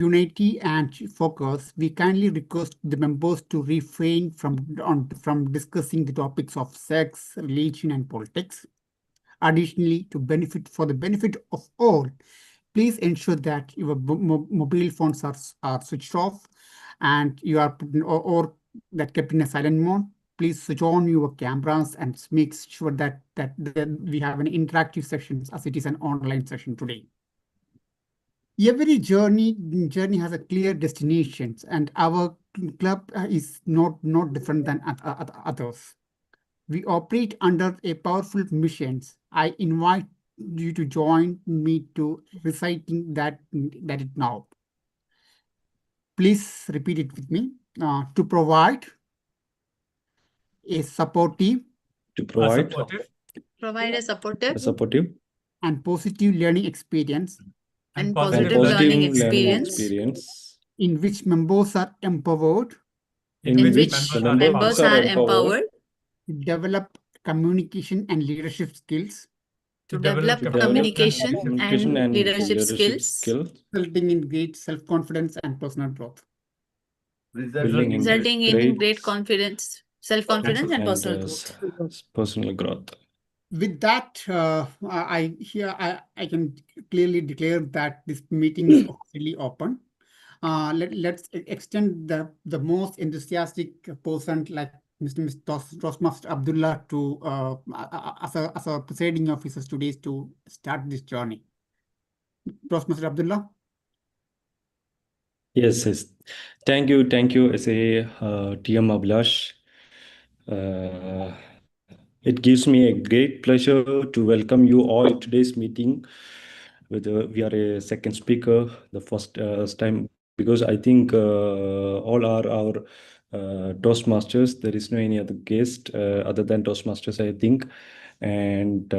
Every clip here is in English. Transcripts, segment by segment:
unity and focus, we kindly request the members to refrain from discussing the topics of sex, religion, and politics. Additionally, for the benefit of all, please ensure that your mobile phones are switched off and you are put in, or that kept in a silent mode. Please switch on your cameras and make sure that we have an interactive sessions as it is an online session today. Every journey has a clear destinations, and our club is not different than others. We operate under a powerful missions. I invite you to join me to reciting that it now. Please repeat it with me. To provide a supportive Provide a supportive and positive learning experience and positive learning experience in which members are empowered in which members are empowered to develop communication and leadership skills, to develop communication and leadership skills, resulting in great self-confidence and personal growth. resulting in great confidence, self-confidence, and personal growth. With that, I can clearly declare that this meeting is officially open. Let's extend the most enthusiastic person like Mr. Toastmaster Abdullah to as a presiding officer today to start this journey. Toastmaster Abdullah. Yes. Thank you, SA TM Ablash. It gives me a great pleasure to welcome you all in today's meeting. We are a second speaker, the first time, because I think all are our Toastmasters. There is no any other guest other than Toastmasters, I think. And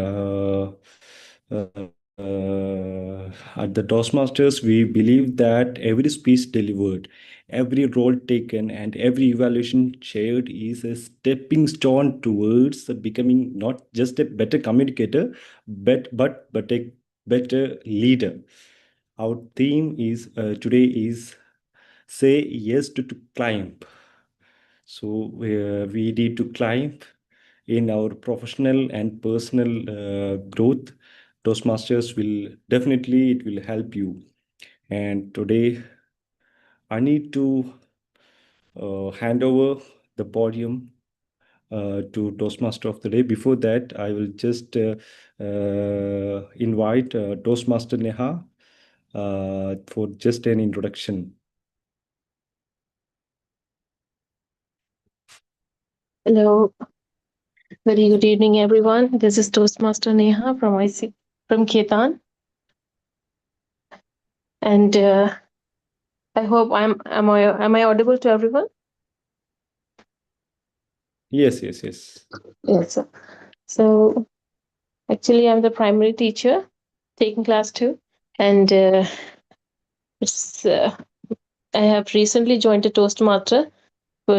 at the Toastmasters, we believe that every speech delivered, every role taken, and every evaluation shared is a stepping stone towards becoming not just a better communicator, but a better leader. Our theme is today is say yes to climb. So we need to climb in our professional and personal growth. Toastmasters will definitely, it will help you. And today I need to hand over the podium to Toastmaster of the day. Before that, I will just invite Toastmaster Neha for just an introduction. Hello, very good evening, everyone. This is Toastmaster Neha from Ketan, and I hope am I audible to everyone? Yes. Yes, sir. So actually, I'm the primary teacher taking class 2, and it's I have recently joined a Toastmaster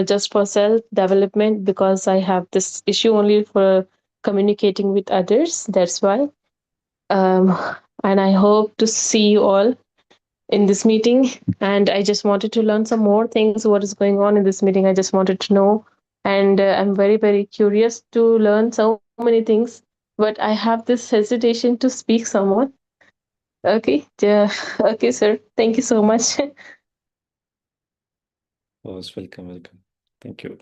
just for self-development because I have this issue only for communicating with others. That's why. And I hope to see you all in this meeting. And I just wanted to learn some more things. What is going on in this meeting? I just wanted to know. And I'm very, very curious to learn so many things. But I have this hesitation to speak someone. Okay. Okay, sir. Thank you so much. Most welcome. Thank you.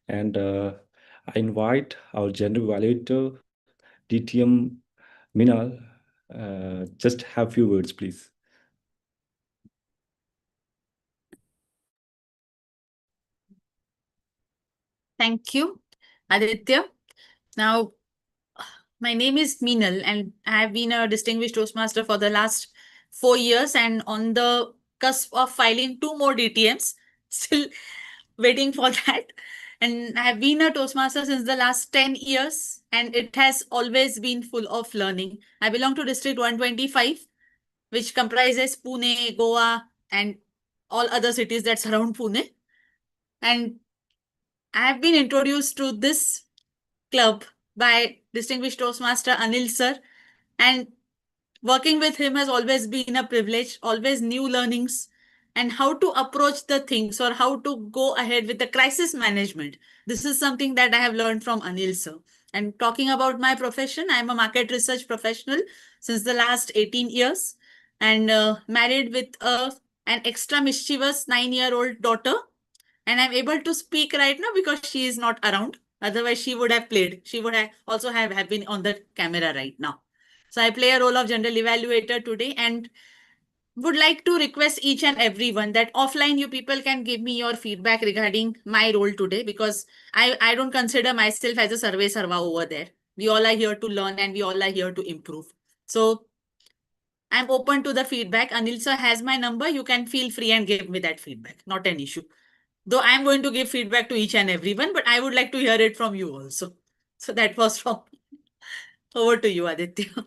And I invite our gender evaluator, DTM Minal. Just have few words, please. Thank you, Aditya. Now, my name is Meenal, and I have been a distinguished Toastmaster for the last 4 years and on the cusp of filing 2 more DTMs, still waiting for that. And I have been a Toastmaster since the last 10 years, and it has always been full of learning. I belong to District 125, which comprises Pune, Goa, and all other cities that surround Pune. And I have been introduced to this club by distinguished Toastmaster Anil sir, and working with him has always been a privilege, always new learnings, and how to approach the things or how to go ahead with the crisis management. This is something that I have learned from Anil sir. And talking about my profession, I'm a market research professional since the last 18 years and married with an extra mischievous 9-year-old daughter. And I'm able to speak right now because she is not around. Otherwise, she would have played. She would have also have been on the camera right now. So I play a role of general evaluator today and would like to request each and everyone that offline you people can give me your feedback regarding my role today, because I don't consider myself as a survey server over there. We all are here to learn and we all are here to improve. So I'm open to the feedback. Anil sir has my number. You can feel free and give me that feedback. Not an issue. Though I'm going to give feedback to each and everyone, but I would like to hear it from you also. So that was from over to you, Aditya.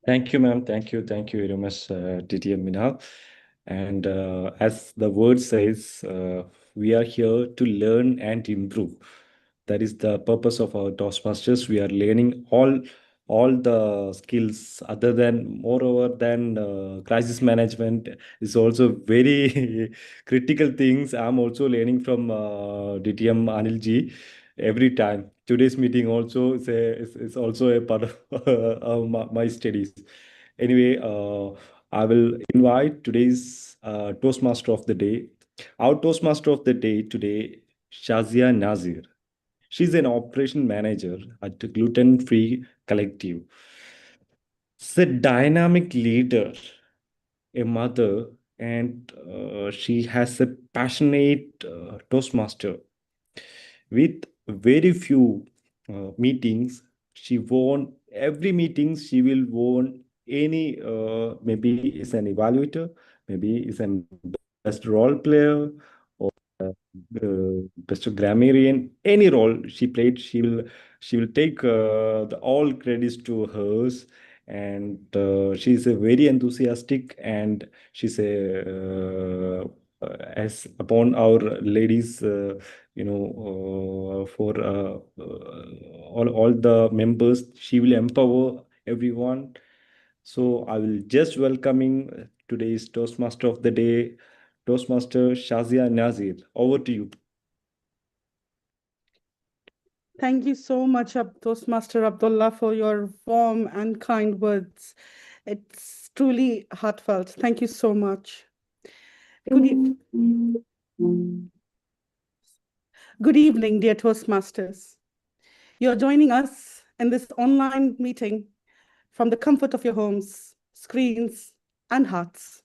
Thank you, ma'am. Thank you. Thank you very much, TTM Minal. And as the word says, we are here to learn and improve. That is the purpose of our Toastmasters. We are learning all the skills other than, moreover than crisis management is also very critical things. I'm also learning from DTM Anil ji every time. Today's meeting also is also a part of my studies. Anyway, I will invite today's Toastmaster of the day. Our Toastmaster of the day today, Shazia Nazir. She's an operation manager at the Gluten Free Collective. She's a dynamic leader, a mother, and she has a passionate Toastmaster. With very few meetings, she won every meeting. She will won any maybe is an evaluator, maybe is an best role player, or best grammarian. Any role she played, she will take all credits to hers. And she's a very enthusiastic, and she's a as upon our ladies, for all the members, she will empower everyone. So I will just welcoming today's Toastmaster of the day, Toastmaster Shazia Nazir. Over to you. Thank you so much, Toastmaster Abdullah, for your warm and kind words. It's truly heartfelt. Thank you so much. Good evening, dear Toastmasters. You're joining us in this online meeting from the comfort of your homes, screens, and hearts.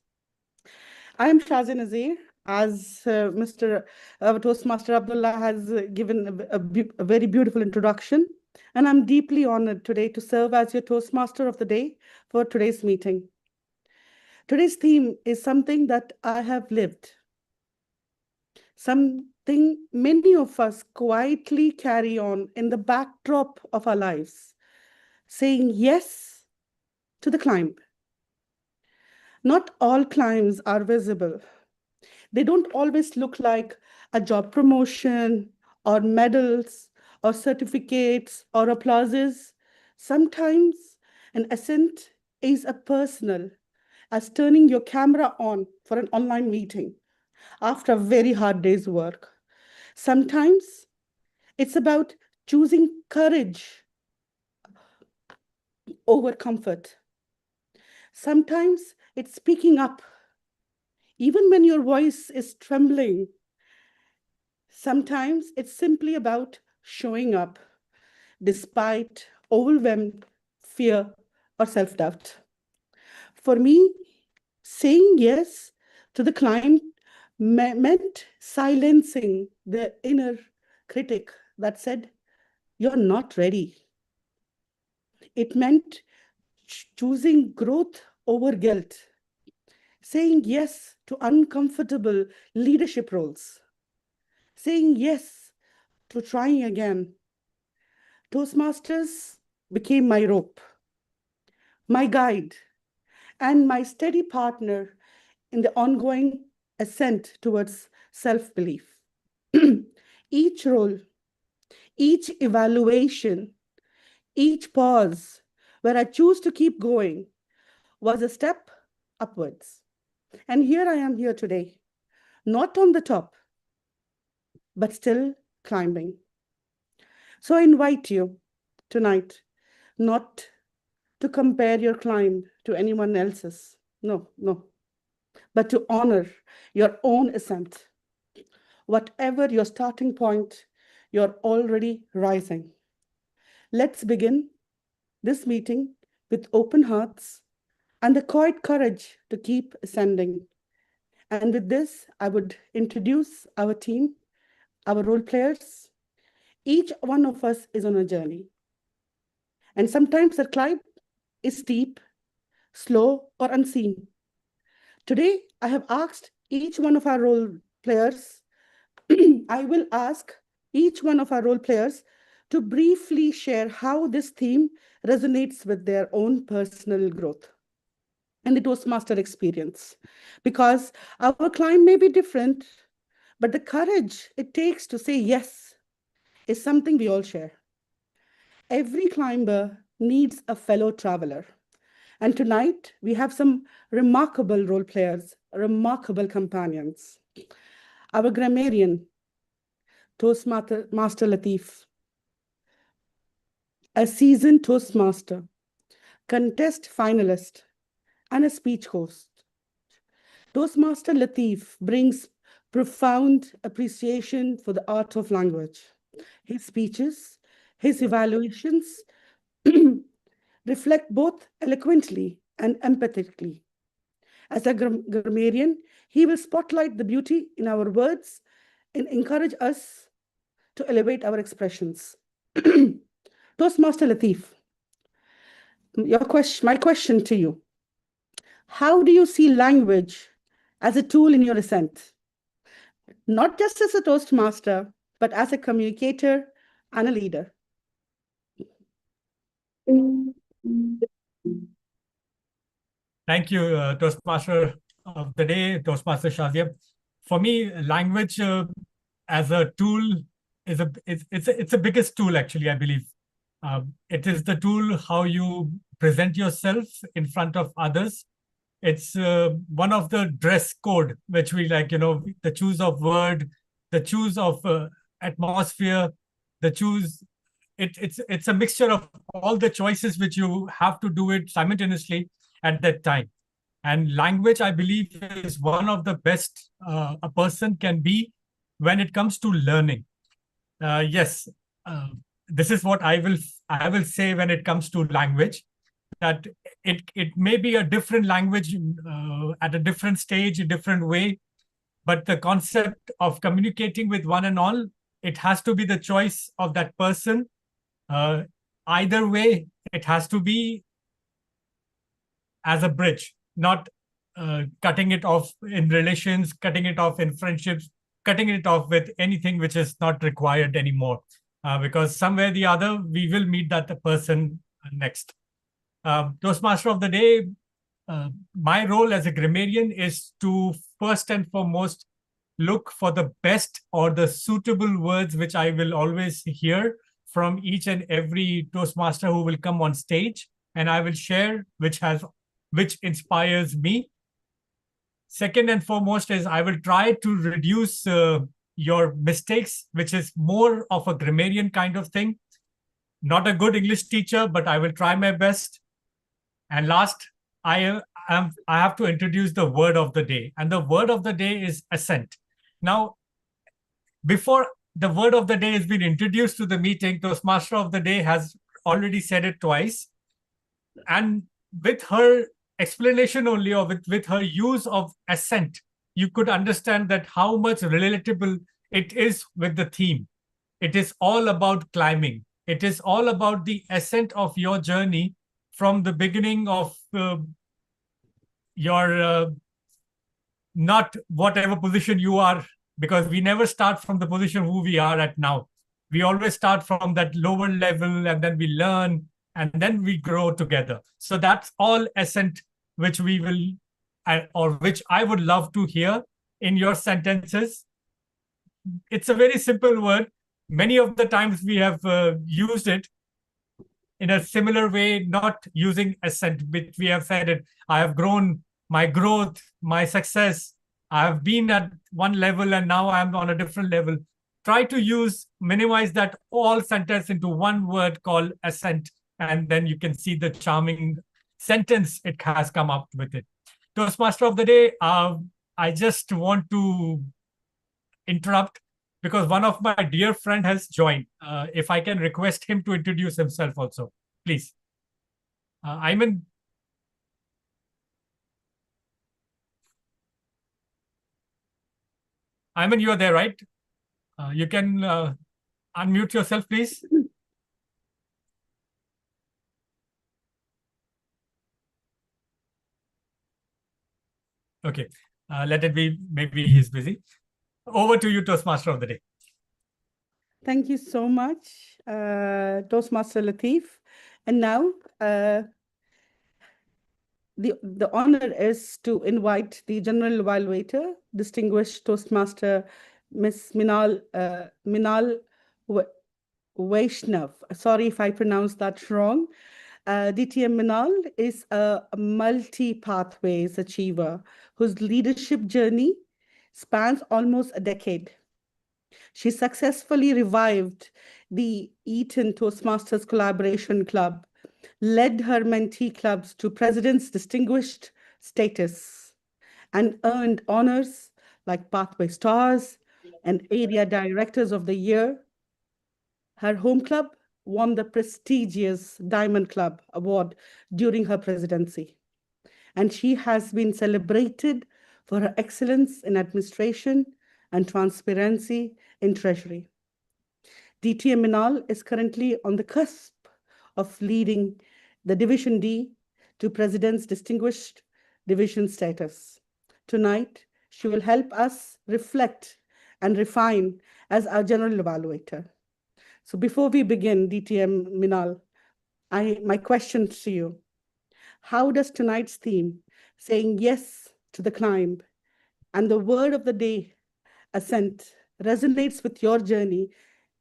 I am Shazia Nazir. As Mr. Toastmaster Abdullah has given a very beautiful introduction, and I'm deeply honored today to serve as your Toastmaster of the day for today's meeting. Today's theme is something that I have lived, something many of us quietly carry on in the backdrop of our lives, saying yes to the climb. Not all climbs are visible. They don't always look like a job promotion or medals or certificates or applauses. Sometimes an ascent is as personal as turning your camera on for an online meeting after a very hard day's work. Sometimes it's about choosing courage over comfort. Sometimes it's speaking up, even when your voice is trembling. Sometimes it's simply about showing up despite overwhelmed fear or self-doubt. For me, saying yes to the climb meant silencing the inner critic that said, "You're not ready." It meant choosing growth over guilt, saying yes to uncomfortable leadership roles, saying yes to trying again. Toastmasters became my rope, my guide, and my steady partner in the ongoing ascent towards self-belief. Each role, each evaluation, each pause where I choose to keep going was a step upwards. And here I am here today, not on the top, but still climbing. So I invite you tonight not to compare your climb to anyone else's. No, but to honor your own ascent. Whatever your starting point, you're already rising. Let's begin this meeting with open hearts and the quiet courage to keep ascending. And with this, I would introduce our team, our role players. Each one of us is on a journey. And sometimes the climb is steep, slow, or unseen. Today, I have asked each one of our role players, I will ask each one of our role players to briefly share how this theme resonates with their own personal growth and the Toastmaster experience. Because our climb may be different, but the courage it takes to say yes is something we all share. Every climber needs a fellow traveler. And tonight, we have some remarkable role players, remarkable companions. Our grammarian, Toastmaster Latif, a seasoned Toastmaster, contest finalist, and a speech host. Toastmaster Latif brings profound appreciation for the art of language. His speeches, his evaluations reflect both eloquently and empathetically. As a grammarian, he will spotlight the beauty in our words and encourage us to elevate our expressions. Toastmaster Latif, my question to you. How do you see language as a tool in your ascent? Not just as a Toastmaster, but as a communicator and a leader. Thank you, Toastmaster of the Day, Toastmaster Shazia. For me, language as a tool is it's the biggest tool, actually, I believe. It is the tool how you present yourself in front of others. It's one of the dress code, which we like, the choose of word, the choose of atmosphere, the choose. It's a mixture of all the choices which you have to do it simultaneously at that time. And language, I believe, is one of the best a person can be when it comes to learning. Yes, this is what I will say when it comes to language, that it may be a different language at a different stage, a different way, but the concept of communicating with one and all, it has to be the choice of that person. Either way, it has to be as a bridge, not cutting it off in relations, cutting it off in friendships, cutting it off with anything which is not required anymore. Because somewhere or the other, we will meet that person next. Toastmaster of the Day, my role as a grammarian is to first and foremost look for the best or the suitable words which I will always hear from each and every Toastmaster who will come on stage, and I will share which inspires me. Second and foremost is I will try to reduce your mistakes, which is more of a grammarian kind of thing. Not a good English teacher, but I will try my best. And last, I have to introduce the word of the day. And the word of the day is ascent. Now, before the word of the day has been introduced to the meeting, Toastmaster of the Day has already said it twice. And with her explanation only, or with her use of ascent, you could understand that how much relatable it is with the theme. It is all about climbing. It is all about the ascent of your journey from the beginning of your not whatever position you are, because we never start from the position who we are at now. We always start from that lower level, and then we learn, and then we grow together. So that's all ascent which we will, or which I would love to hear in your sentences. It's a very simple word. Many of the times we have used it, in a similar way, not using ascent, which we have said it. I have grown, my growth, my success. I have been at one level and now I'm on a different level. Try to minimize that all sentence into one word called ascent, and then you can see the charming sentence it has come up with it. Toastmaster of the day, I just want to interrupt because one of my dear friend has joined. If I can request him to introduce himself also, please. Ayman. Ayman, you are there, right? You can unmute yourself, please. Okay, let it be. Maybe he's busy. Over to you, Toastmaster of the day. Thank you so much, Toastmaster Latif. And now the honor is to invite the General Evaluator, Distinguished Toastmaster Ms. Minal Vaishnav. Sorry if I pronounced that wrong. DTM Minal is a multi-pathways achiever whose leadership journey spans almost a decade. She successfully revived the Eton Toastmasters Collaboration Club, led her mentee clubs to President's Distinguished status, and earned honors like Pathway Stars and Area Directors of the Year. Her home club won the prestigious Diamond Club Award during her presidency, and she has been celebrated for her excellence in administration and transparency in Treasury. DTM Minal is currently on the cusp of leading the Division D to President's Distinguished Division status. Tonight, she will help us reflect and refine as our General Evaluator. So before we begin, DTM Minal, my question to you: how does tonight's theme, saying yes to the climb, and the word of the day, ascent, resonates with your journey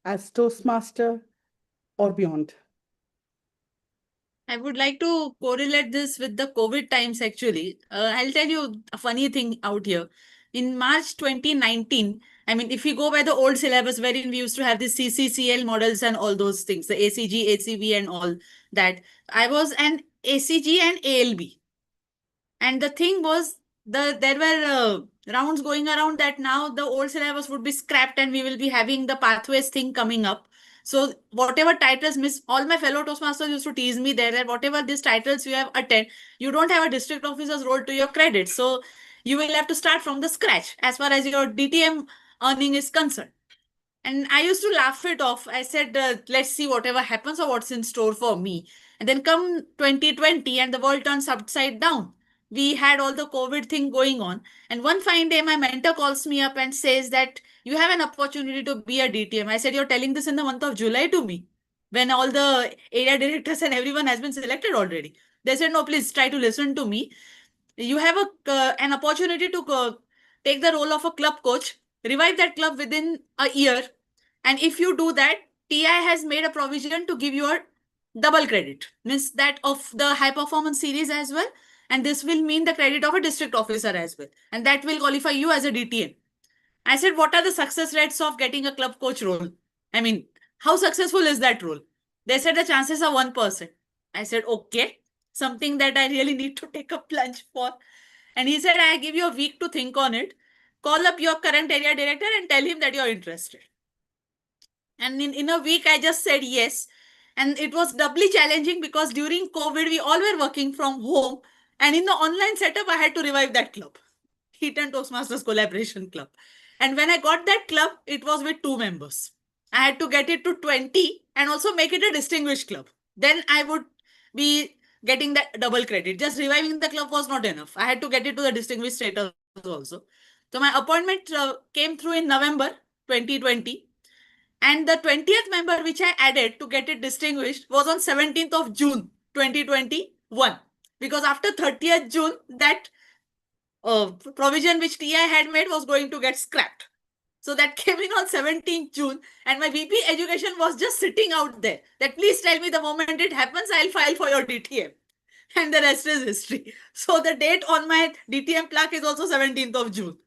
as Toastmaster or beyond? I would like to correlate this with the COVID times actually. I'll tell you a funny thing out here. In March 2019, I mean, if you go by the old syllabus wherein we used to have the CCCL models and all those things, the ACG, ACV and all that, I was an ACG and ALB. And the thing was, there were rounds going around that now the old syllabus would be scrapped and we will be having the pathways thing coming up. So whatever titles, all my fellow Toastmasters used to tease me there that whatever these titles you have attained, you don't have a district officer's role to your credit. So you will have to start from the scratch as far as your DTM earning is concerned. And I used to laugh it off. I said, let's see whatever happens or what's in store for me. And then come 2020 and the world turns upside down. We had all the COVID thing going on. And one fine day, my mentor calls me up and says that you have an opportunity to be a DTM. I said, you're telling this in the month of July to me, when all the area directors and everyone has been selected already. They said, no, please try to listen to me. You have an opportunity to take the role of a club coach, revive that club within a year. And if you do that, TI has made a provision to give you a double credit, means that of the high performance series as well. And this will mean the credit of a district officer as well. And that will qualify you as a DTM. I said, what are the success rates of getting a club coach role? I mean, how successful is that role? They said the chances are 1%. I said, okay, something that I really need to take a plunge for. And he said, I give you a week to think on it. Call up your current area director and tell him that you're interested. And in a week, I just said yes. And it was doubly challenging because during COVID, we all were working from home. And in the online setup, I had to revive that club, Eton Toastmasters Collaboration Club. And when I got that club, it was with 2 members. I had to get it to 20 and also make it a distinguished club. Then I would be getting that double credit. Just reviving the club was not enough. I had to get it to the distinguished status also. So my appointment came through in November 2020. And the 20th member which I added to get it distinguished was on 17th of June 2021. Because after 30th June, that provision which TI had made was going to get scrapped. So that came in on 17th June, and my VP education was just sitting out there that please tell me the moment it happens, I'll file for your DTM. And the rest is history. So the date on my DTM plaque is also 17th of June.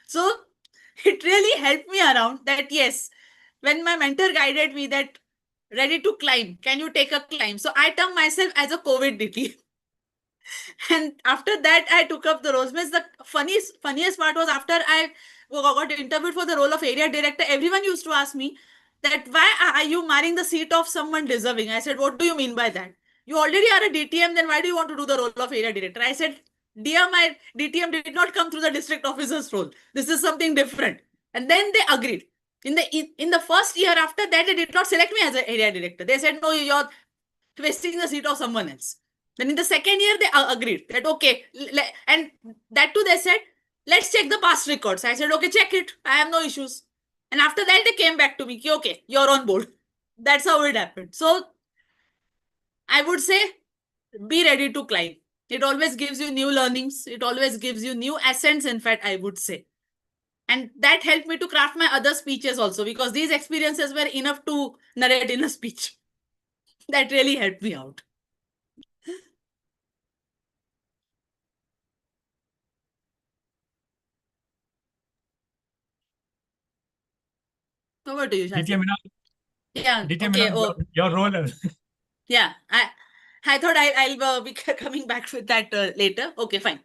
So it really helped me around that, yes, when my mentor guided me that ready to climb, can you take a climb? So I termed myself as a COVID DTM. And after that, I took up the roles. The funniest part was after I got interviewed for the role of area director, everyone used to ask me that why are you marrying the seat of someone deserving? I said, what do you mean by that? You already are a DTM, then why do you want to do the role of area director? I said, dear, my DTM did not come through the district officer's role. This is something different. And then they agreed. In the first year after that, they did not select me as an area director. They said, no, you're twisting the seat of someone else. Then in the second year, they agreed that, okay, and that too, they said, let's check the past records. I said, okay, check it. I have no issues. And after that, they came back to me, okay, you're on board. That's how it happened. So I would say, be ready to climb. It always gives you new learnings. It always gives you new ascents, in fact, I would say. And that helped me to craft my other speeches also, because these experiences were enough to narrate in a speech. That really helped me out. Over to you, Shazia. DTM Minal, Yeah. DTM Okay. Minal, your role. Yeah. I thought I'll be coming back with that later. Okay, fine.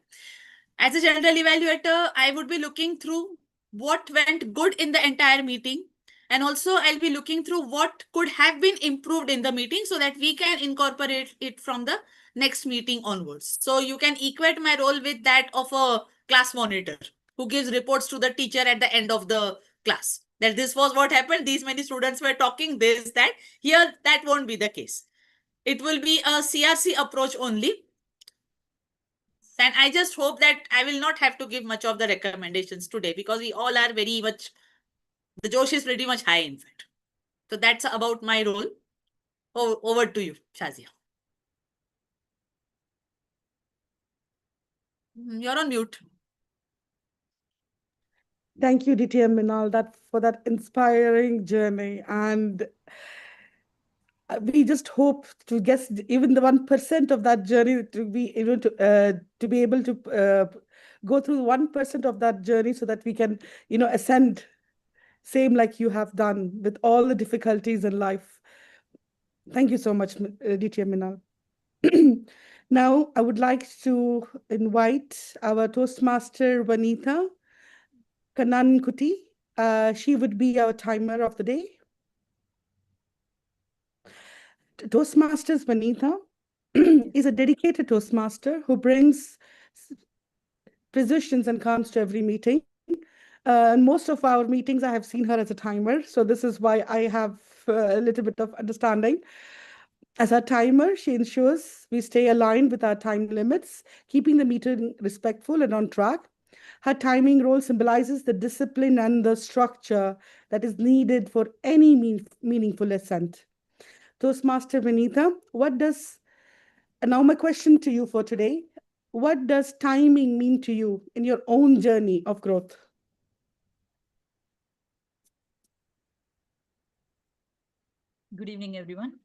As a general evaluator, I would be looking through what went good in the entire meeting. And also I'll be looking through what could have been improved in the meeting so that we can incorporate it from the next meeting onwards. So you can equate my role with that of a class monitor who gives reports to the teacher at the end of the class. That this was what happened. These many students were talking this, that. Here, that won't be the case. It will be a CRC approach only. And I just hope that I will not have to give much of the recommendations today because we all are very much, the Josh is pretty much high, in fact. So that's about my role. Over to you, Shazia. You're on mute. Thank you, DTM Minal, for that inspiring journey. And we just hope to get even the 1% of that journey to be able to go through 1% of that journey so that we can, ascend, same like you have done with all the difficulties in life. Thank you so much, DTM Minal. Now, I would like to invite our Toastmaster, Vanitha Kanankuti. She would be our timer of the day. Toastmasters Vanitha is a dedicated Toastmaster who brings precisions and calms to every meeting. In most of our meetings, I have seen her as a timer. So this is why I have a little bit of understanding. As a timer, she ensures we stay aligned with our time limits, keeping the meeting respectful and on track. Her timing role symbolizes the discipline and the structure that is needed for any meaningful ascent. Toastmaster Vanitha, now my question to you for today, what does timing mean to you in your own journey of growth? Good evening, everyone.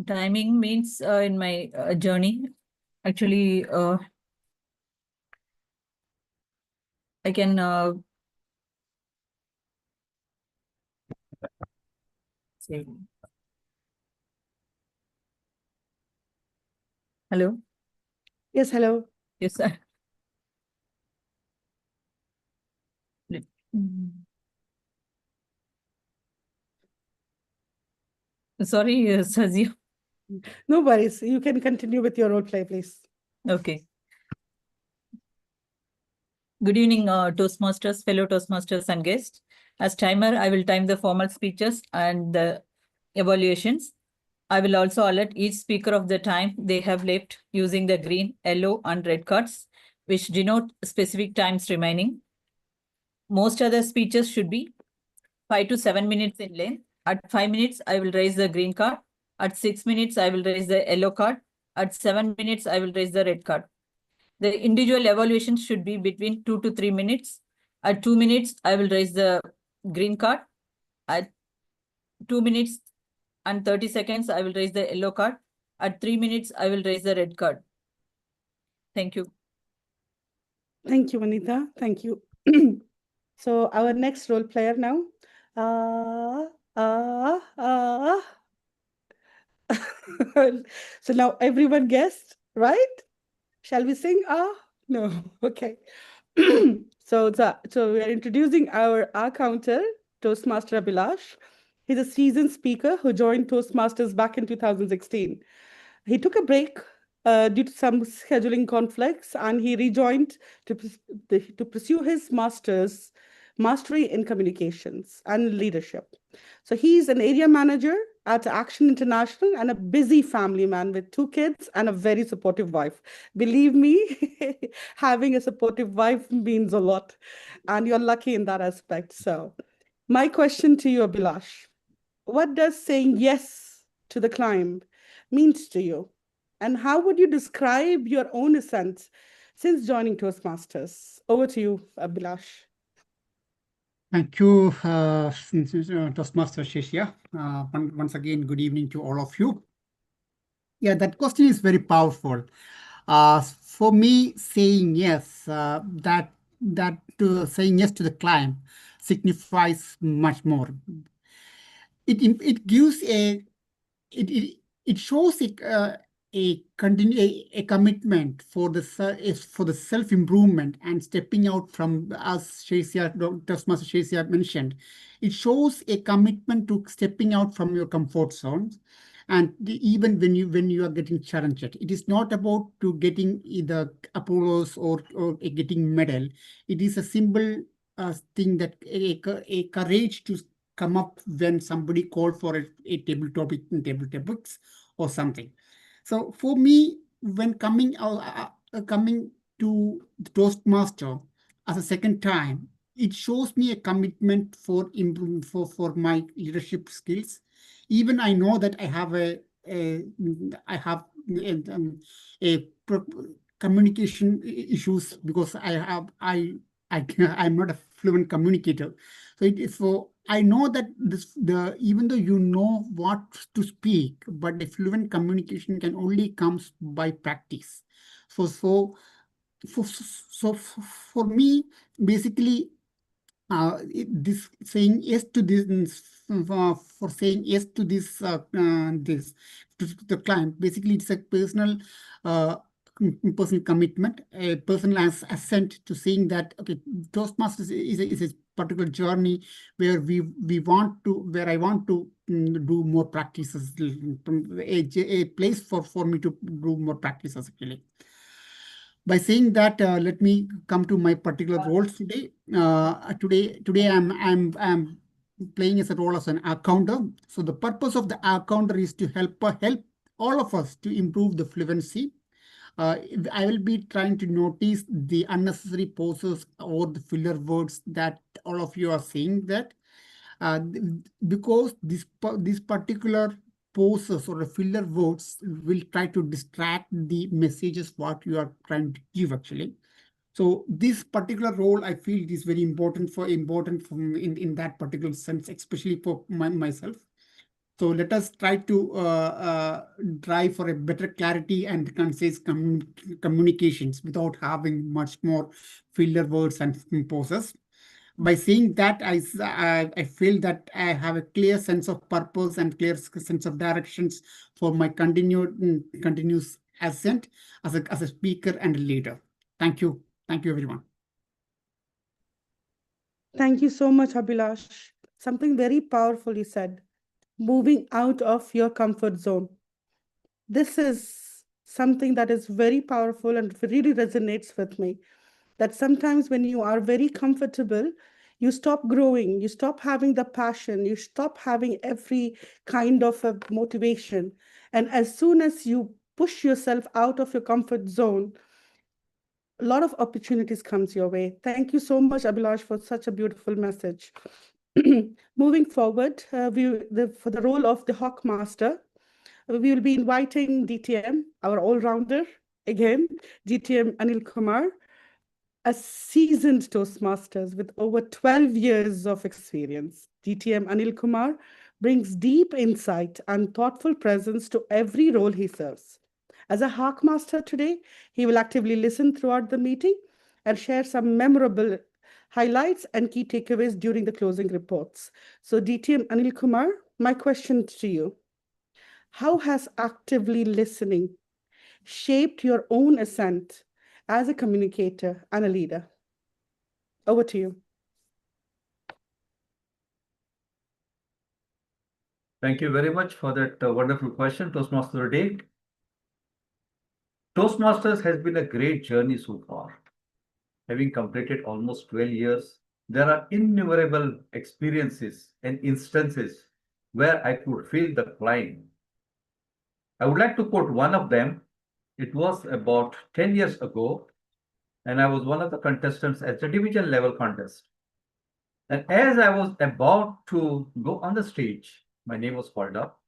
Timing means in my journey, actually, I can say, hello? Yes, hello. Yes, sir. Sorry, Shazia. No worries. You can continue with your role play, please. Okay. Good evening, Toastmasters, fellow Toastmasters and guests. As timer, I will time the formal speeches and the evaluations. I will also alert each speaker of the time they have left using the green, yellow, and red cards, which denote specific times remaining. Most other speeches should be 5 to 7 minutes in length. At 5 minutes, I will raise the green card. At 6 minutes, I will raise the yellow card. At 7 minutes, I will raise the red card. The individual evaluations should be between 2 to 3 minutes. At 2 minutes, I will raise the green card. At 2 minutes and 30 seconds, I will raise the yellow card. At 3 minutes, I will raise the red card. Thank you. Thank you, Vanita. Thank you. So our next role player now. So now everyone guessed, right? Shall we sing? No. Okay. So we are introducing our counter, Toastmaster Abhilash. He's a seasoned speaker who joined Toastmasters back in 2016. He took a break due to some scheduling conflicts, and he rejoined to pursue his mastery in communications and leadership. So he's an area manager at Action International and a busy family man with 2 kids and a very supportive wife. Believe me, having a supportive wife means a lot, and you're lucky in that aspect. So my question to you, Abhilash, what does saying yes to the climb means to you? And how would you describe your own ascent since joining Toastmasters? Over to you, Abhilash. Thank you, Toastmaster Shishya. Once again, good evening to all of you. Yeah, that question is very powerful. For me, saying yes, saying yes to the climb signifies much more. It gives it shows a commitment for the self improvement and stepping out from, as Toastmaster Shazia mentioned, it shows a commitment to stepping out from your comfort zones. And even when you are getting challenged, it is not about to getting either applause or getting medal. It is a simple thing that a courage to come up when somebody called for a table topic in table topics or something. So for me, when coming to the Toastmaster as a second time, it shows me a commitment for improvement for my leadership skills. Even I know that I have a communication issues because I'm not a fluent communicator. So I know that even though you know what to speak, but the fluent communication can only comes by practice. For me, basically, this saying yes to this for saying yes to this to the client, basically it's a personal commitment, a personal assent to saying that okay, Toastmasters is a particular journey where I want to do more practices, a place for me to do more practices actually. By saying that, let me come to my particular roles today. Today I'm playing as a role as an accounter. So the purpose of the accounter is to help all of us to improve the fluency. I will be trying to notice the unnecessary pauses or the filler words that all of you are saying that. Because this particular pauses or filler words will try to distract the messages what you are trying to give actually. So this particular role I feel is very important in that particular sense, especially for myself. So let us try to drive for a better clarity and concise communications without having much more filler words and pauses. By saying that, I feel that I have a clear sense of purpose and clear sense of directions for my continuous ascent as a speaker and a leader. Thank you. Thank you, everyone. Thank you so much, Abhilash. Something very powerful you said. Moving out of your comfort zone. This is something that is very powerful and really resonates with me. That sometimes when you are very comfortable, you stop growing, you stop having the passion, you stop having every kind of a motivation. And as soon as you push yourself out of your comfort zone, a lot of opportunities comes your way. Thank you so much, Abhilash, for such a beautiful message. Moving forward, for the role of the Hawk Master, we will be inviting DTM, our all-rounder, again, DTM Anil Kumar. As seasoned Toastmasters with over 12 years of experience, DTM Anil Kumar brings deep insight and thoughtful presence to every role he serves. As a Hark Master today, he will actively listen throughout the meeting and share some memorable highlights and key takeaways during the closing reports. So DTM Anil Kumar, my question to you: how has actively listening shaped your own ascent as a communicator and a leader? Over to you. Thank you very much for that wonderful question, Toastmaster Day. Toastmasters has been a great journey so far. Having completed almost 12 years, there are innumerable experiences and instances where I could feel the climb. I would like to quote one of them. It was about 10 years ago, and I was one of the contestants at the division level contest. And as I was about to go on the stage, my name was called up.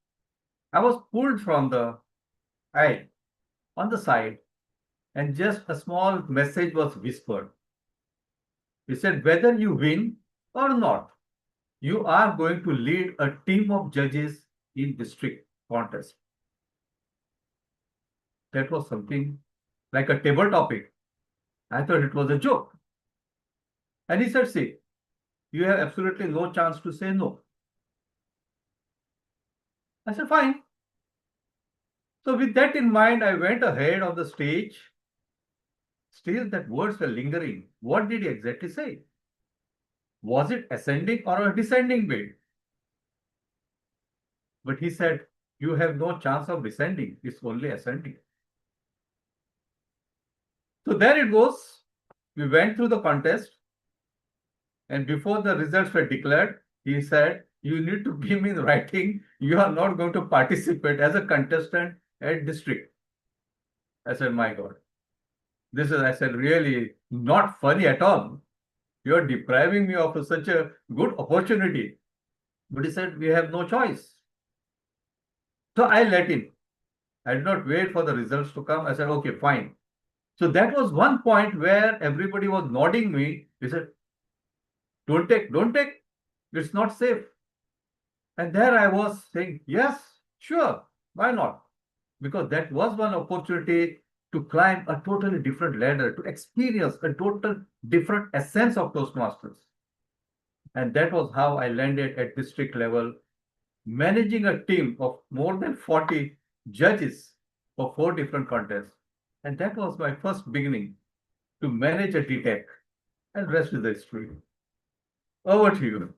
I was pulled from the aisle on the side, and just a small message was whispered. He said, whether you win or not, you are going to lead a team of judges in district contest. That was something like a table topic. I thought it was a joke. And he said, see, you have absolutely no chance to say no. I said, fine. So with that in mind, I went ahead on the stage. Still, that words were lingering. What did he exactly say? Was it ascending or a descending way? But he said, you have no chance of descending. It's only ascending. So there it goes. We went through the contest. And before the results were declared, he said, you need to give me in writing, you are not going to participate as a contestant at district. I said, my God, this is, I said, really not funny at all. You're depriving me of such a good opportunity. But he said, we have no choice. So I let him. I did not wait for the results to come. I said, okay, fine. So that was one point where everybody was nodding me. He said, don't take, it's not safe. And there I was saying, yes, sure, why not? Because that was one opportunity to climb a totally different ladder, to experience a total different essence of Toastmasters. And that was how I landed at district level, managing a team of more than 40 judges for 4 different contests. And that was my first beginning to manage a DTEC, and rest is the history. Over to you.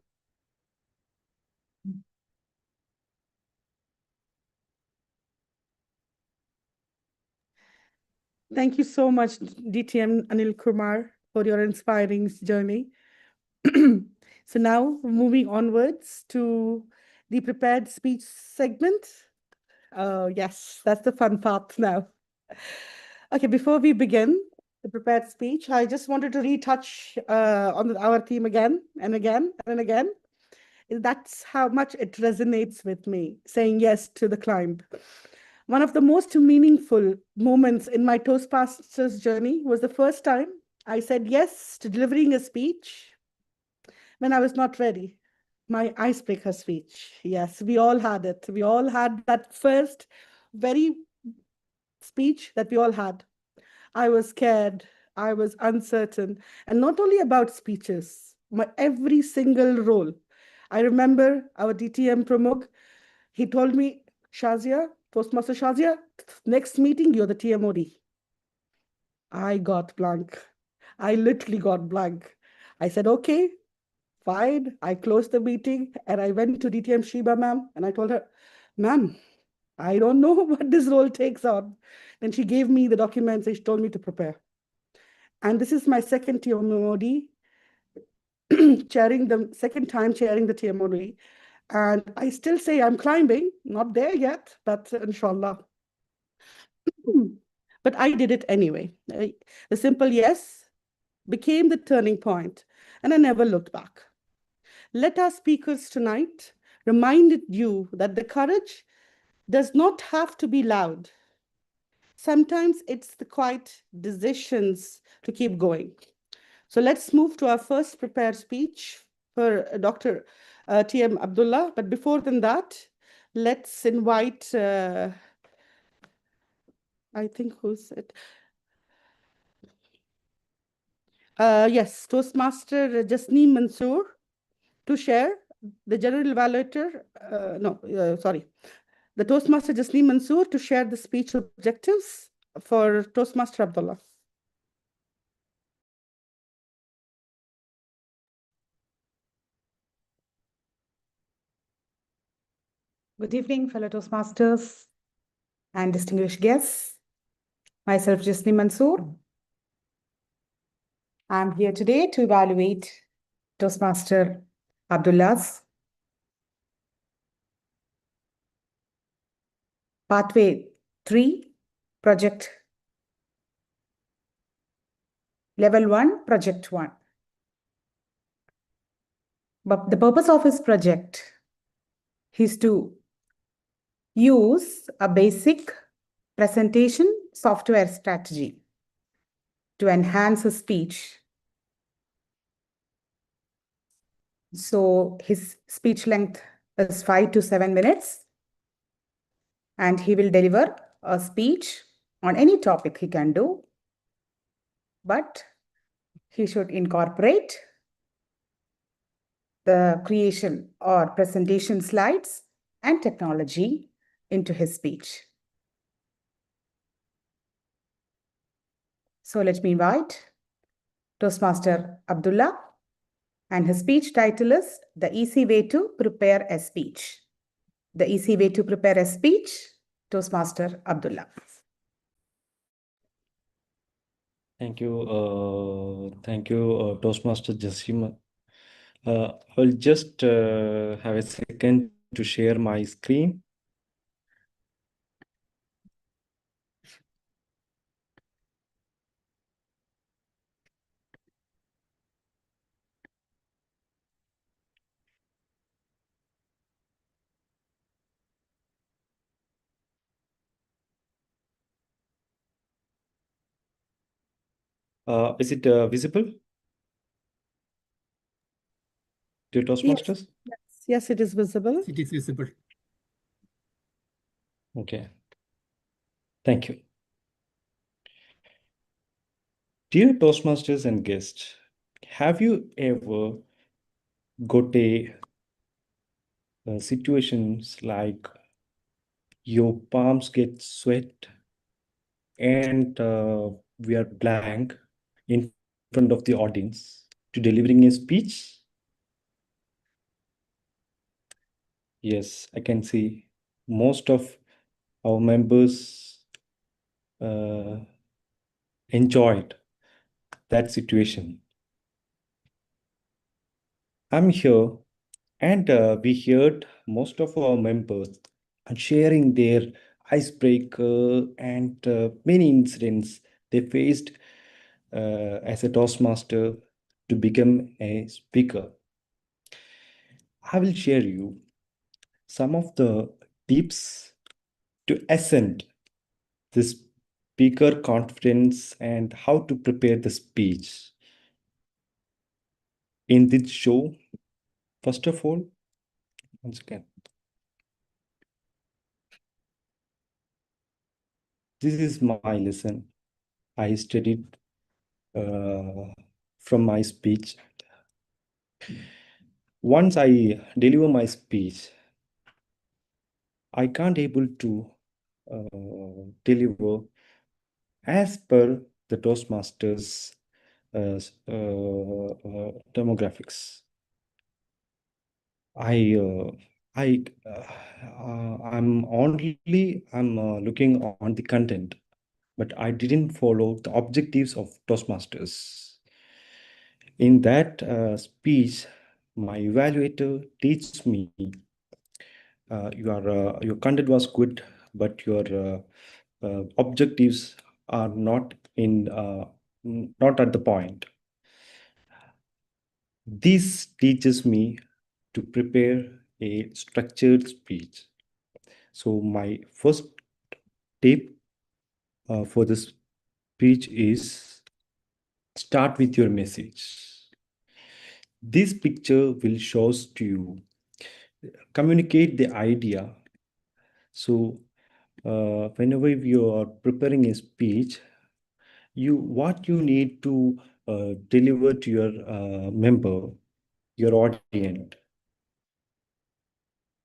Thank you so much, DTM Anil Kumar, for your inspiring journey. So now moving onwards to the prepared speech segment. Yes, that's the fun part now. Okay, before we begin the prepared speech, I just wanted to retouch on our theme again and again and again. That's how much it resonates with me, saying yes to the climb. One of the most meaningful moments in my Toastmasters journey was the first time I said yes to delivering a speech when I was not ready. My icebreaker speech. Yes, we all had it. We all had that first very speech that we all had. I was scared. I was uncertain. And not only about speeches, my every single role. I remember our DTM Pramukh, he told me, Shazia, Toastmaster Shazia, next meeting, you're the TMOD. I got blank. I literally got blank. I said, okay, fine. I closed the meeting and I went to DTM Sheba ma'am and I told her, ma'am, I don't know what this role takes on. Then she gave me the documents and she told me to prepare. And this is my second TMOD, chairing the second time chairing the TMOD. And I still say I'm climbing, not there yet, but inshallah. But I did it anyway. The simple yes became the turning point, and I never looked back. Let our speakers tonight remind you that the courage does not have to be loud. Sometimes it's the quiet decisions to keep going. So let's move to our first prepared speech for Dr. T.M. Abdullah. But before than that, let's invite, I think who's it? Yes, Toastmaster Jasneem Mansoor to share. The General Evaluator, the Toastmaster Jasneem Mansoor to share the speech objectives for Toastmaster Abdullah. Good evening, fellow Toastmasters and distinguished guests. Myself, Jasneem Mansoor. I'm here today to evaluate Toastmaster Abdullah's Pathway 3 Project Level 1, Project 1. But the purpose of his project is to use a basic presentation software strategy to enhance his speech. So his speech length is 5 to 7 minutes, and he will deliver a speech on any topic he can do, but he should incorporate the creation or presentation slides and technology into his speech. So let me invite Toastmaster Abdullah, and his speech title is The Easy Way to Prepare a Speech. The Easy Way to Prepare a Speech, Toastmaster Abdullah. Thank you, Toastmaster Jasima. I'll just have a second to share my screen. Is it visible? Dear Toastmasters? Yes, it is visible. It is visible. Okay. Thank you. Dear Toastmasters and guests, have you ever got a situations like your palms get sweat and we are blank in front of the audience to delivering a speech? Yes, I can see most of our members enjoyed that situation. I'm here, and we heard most of our members sharing their icebreaker and many incidents they faced as a Toastmaster to become a speaker. I will share you some of the tips to ascend this speaker confidence and how to prepare the speech. In this show, first of all, once again, this is my lesson. I studied from my speech. Once I deliver my speech, I can't able to deliver as per the Toastmasters demographics. I'm looking on the content, but I didn't follow the objectives of Toastmasters. In that speech, my evaluator teaches me your content was good, but your objectives are not at the point. This teaches me to prepare a structured speech. So my first tip for this speech is Start with your message. This picture will shows to you, communicate the idea. So whenever you are preparing a speech, what you need to deliver to your member, your audience,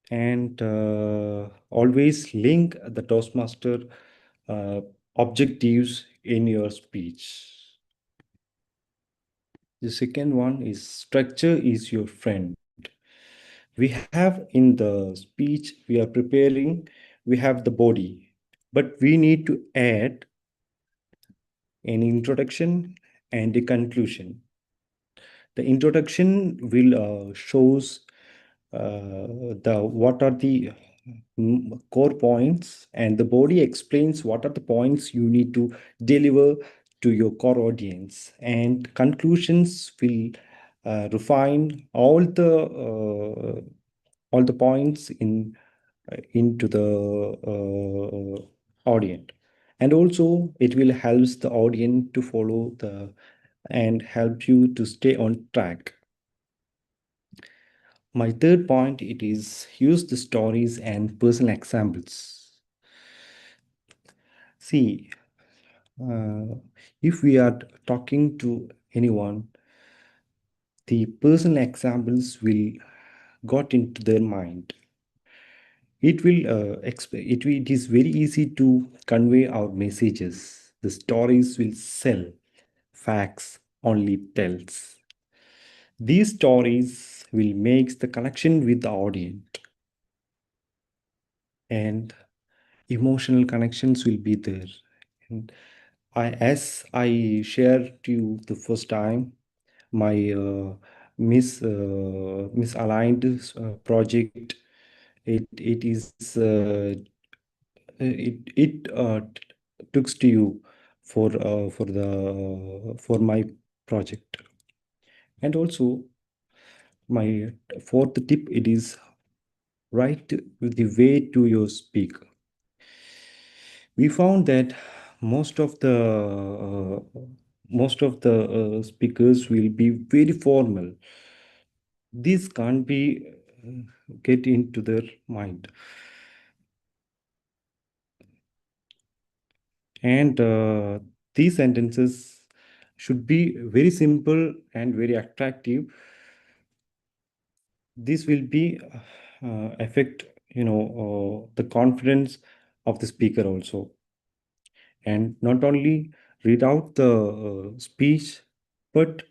and always link the Toastmaster objectives in your speech. The second one is structure is your friend. We have in the speech we are preparing, we have the body, but we need to add an introduction and a conclusion. The introduction will shows what are the core points, and the body explains what are the points you need to deliver to your core audience, and conclusions will refine all the points into the audience, and also it will helps the audience to follow the and help you to stay on track. My third point, it is use the stories and personal examples. See, if we are talking to anyone, the personal examples will got into their mind. It is very easy to convey our messages. The stories will sell, facts only tells. These stories will make the connection with the audience, and emotional connections will be there. And as I shared to you the first time, my misaligned project, it is it took to you for my project. And also my fourth tip, it is write the way to your speak. We found that most of the speakers will be very formal. This can't be get into their mind, and these sentences should be very simple and very attractive. This will be affect the confidence of the speaker also, and not only read out the speech, but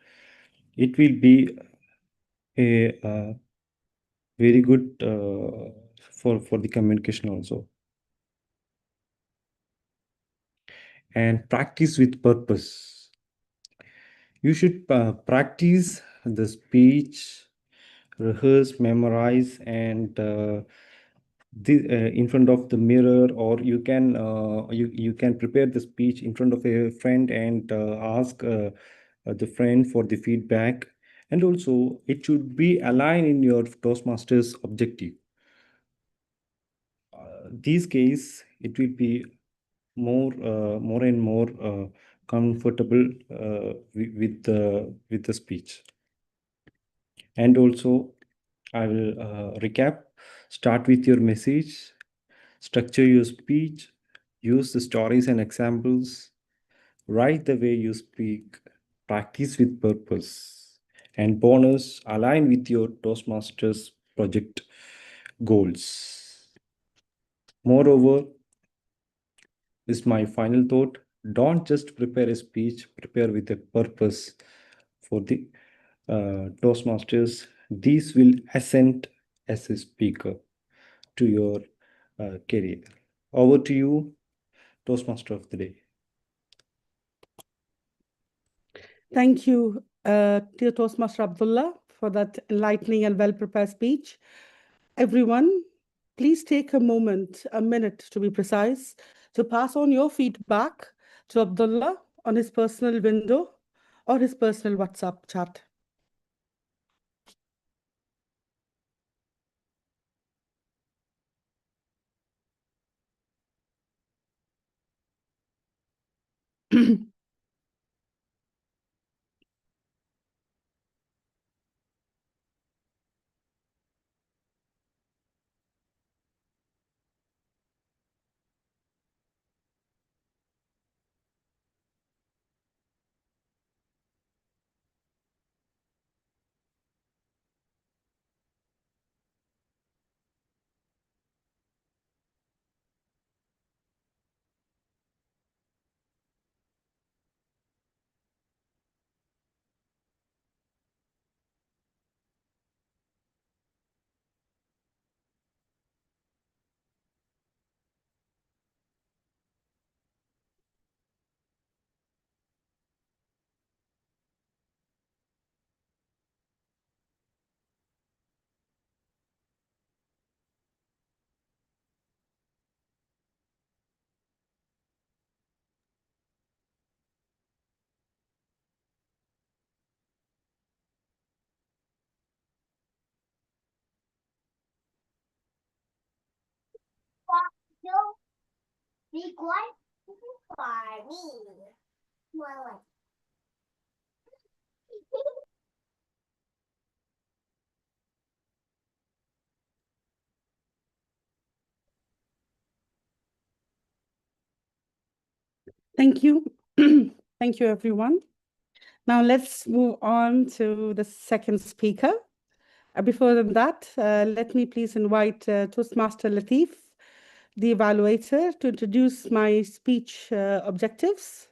it will be a very good for the communication also. And practice with purpose. You should practice the speech, rehearse, memorize, and in front of the mirror, or you can prepare the speech in front of a friend and ask the friend for the feedback. And also it should be aligned in your Toastmasters objective. These case it will be more and more comfortable with the speech. And also I will recap. Start with your message, structure your speech, use the stories and examples, write the way you speak, practice with purpose, and bonus, align with your Toastmasters project goals. Moreover, this is my final thought. Don't just prepare a speech, prepare with a purpose for the Toastmasters. These will ascend as a speaker to your career. Over to you, Toastmaster of the day. Thank you, dear Toastmaster Abdullah, for that enlightening and well-prepared speech. Everyone, please take a minute to be precise, to pass on your feedback to Abdullah on his personal window or his personal WhatsApp chat. Be quiet for me. More Thank you. Thank you, everyone. Now let's move on to the second speaker. Before that, let me please invite Toastmaster Latif, the evaluator, to introduce my speech objectives.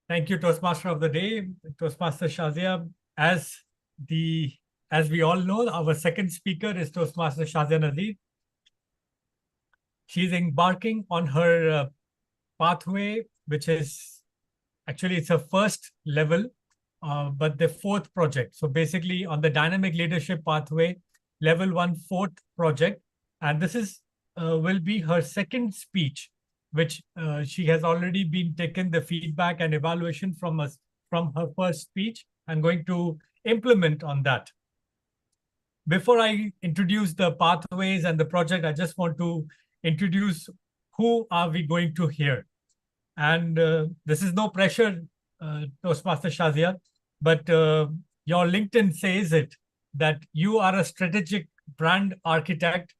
Thank you, Toastmaster of the Day, Toastmaster Shazia. As we all know, our second speaker is Toastmaster Shazia Nazir. She's embarking on her pathway, which is actually it's her first level, but the fourth project. So basically on the dynamic leadership pathway, level 1, fourth project. And this is will be her second speech, which she has already been taken the feedback and evaluation from us from her first speech and going to implement on that. Before I introduce the pathways and the project, I just want to introduce who are we going to hear. And this is no pressure, Toastmaster Shazia, but your LinkedIn says it, that you are a strategic brand architect.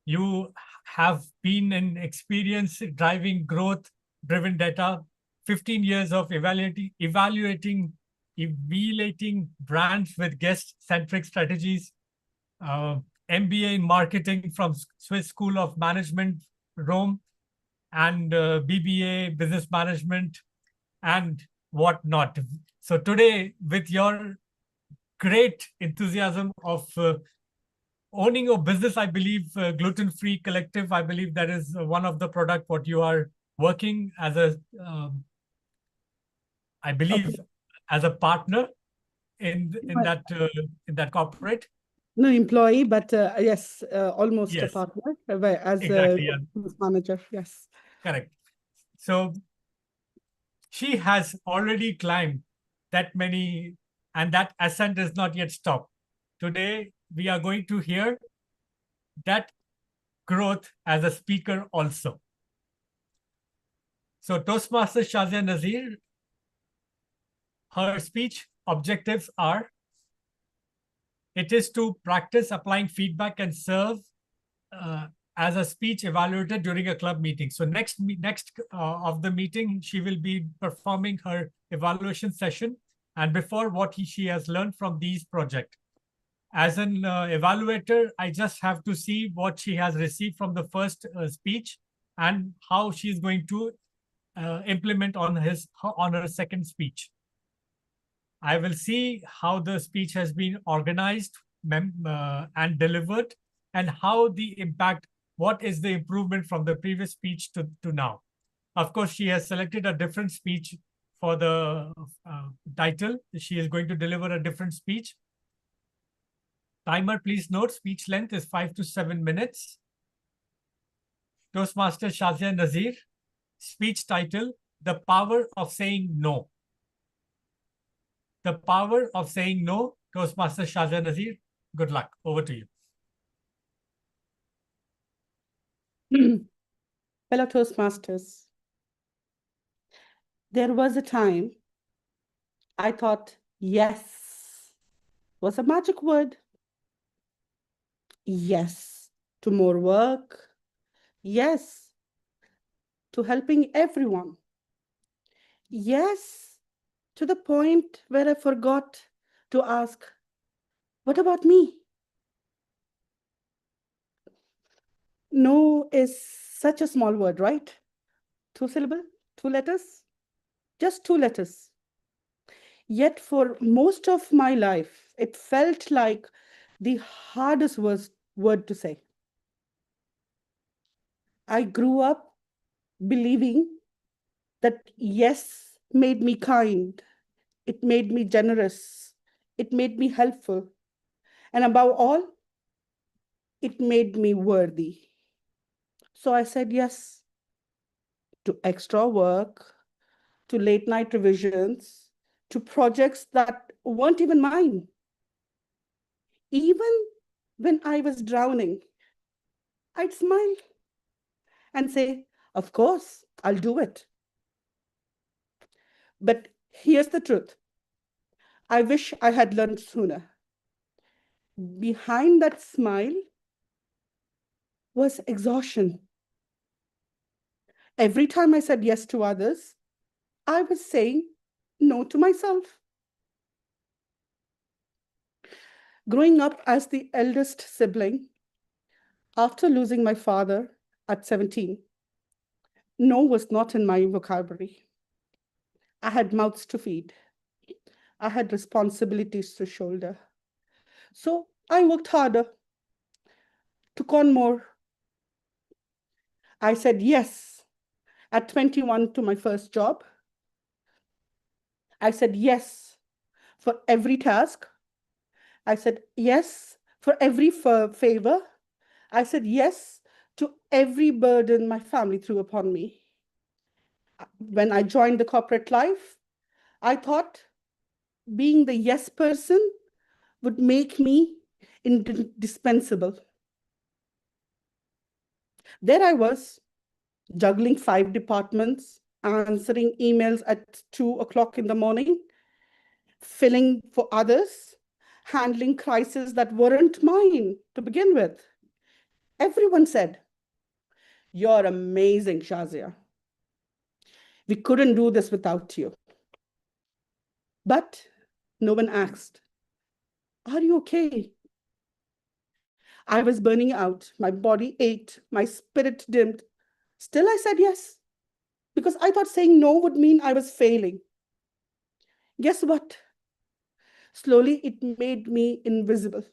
You have been in experience driving growth-driven data, 15 years of evaluating brands with guest-centric strategies, MBA in marketing from Swiss School of Management, Rome, and BBA, business management, and whatnot. So today, with your great enthusiasm of owning your business, I believe Gluten-Free Collective, I believe that is one of the product what you are working as a, I believe, as a partner in that corporate. No employee, but yes, almost a Yes. partner as Exactly, a manager. Yes. Correct. So she has already climbed that many, and that ascent is not yet stopped. Today, we are going to hear that growth as a speaker also. So Toastmaster Shazia Nazir, her speech objectives are, it is to practice applying feedback and serve as a speech evaluator during a club meeting. So next of the meeting, she will be performing her evaluation session and before what she has learned from these projects. As an evaluator, I just have to see what she has received from the first speech and how she's going to implement on her second speech. I will see how the speech has been organized and delivered and how the impact, what is the improvement from the previous speech to now. Of course, she has selected a different speech for the title. She is going to deliver a different speech. Timer, please note, speech length is 5 to 7 minutes. Toastmaster Shazia Nazir, speech title, The Power of Saying No. The Power of Saying No, Toastmaster Shazia Nazir. Good luck. Over to you. Fellow Toastmasters, there was a time I thought yes was a magic word. Yes to more work. Yes to helping everyone. Yes to the point where I forgot to ask, what about me? No is such a small word, right? 2 syllables, 2 letters, just 2 letters. Yet for most of my life, it felt like the hardest word to say. I grew up believing that yes made me kind, it made me generous, it made me helpful, and above all, it made me worthy. So I said yes to extra work, to late night revisions, to projects that weren't even mine. Even when I was drowning, I'd smile and say, of course, I'll do it. But here's the truth. I wish I had learned sooner. Behind that smile was exhaustion. Every time I said yes to others, I was saying no to myself. Growing up as the eldest sibling, after losing my father at 17, no was not in my vocabulary. I had mouths to feed. I had responsibilities to shoulder. So I worked harder, took on more. I said yes at 21 to my first job. I said yes for every task. I said yes for every favor. I said yes to every burden my family threw upon me. When I joined the corporate life, I thought being the yes person would make me indispensable. There I was, juggling 5 departments, answering emails at 2 o'clock in the morning, filling for others, handling crises that weren't mine to begin with. Everyone said, "You're amazing, Shazia. We couldn't do this without you." But no one asked, "Are you okay?" I was burning out. My body ached. My spirit dimmed. Still, I said yes, because I thought saying no would mean I was failing. Guess what? Slowly, it made me invisible.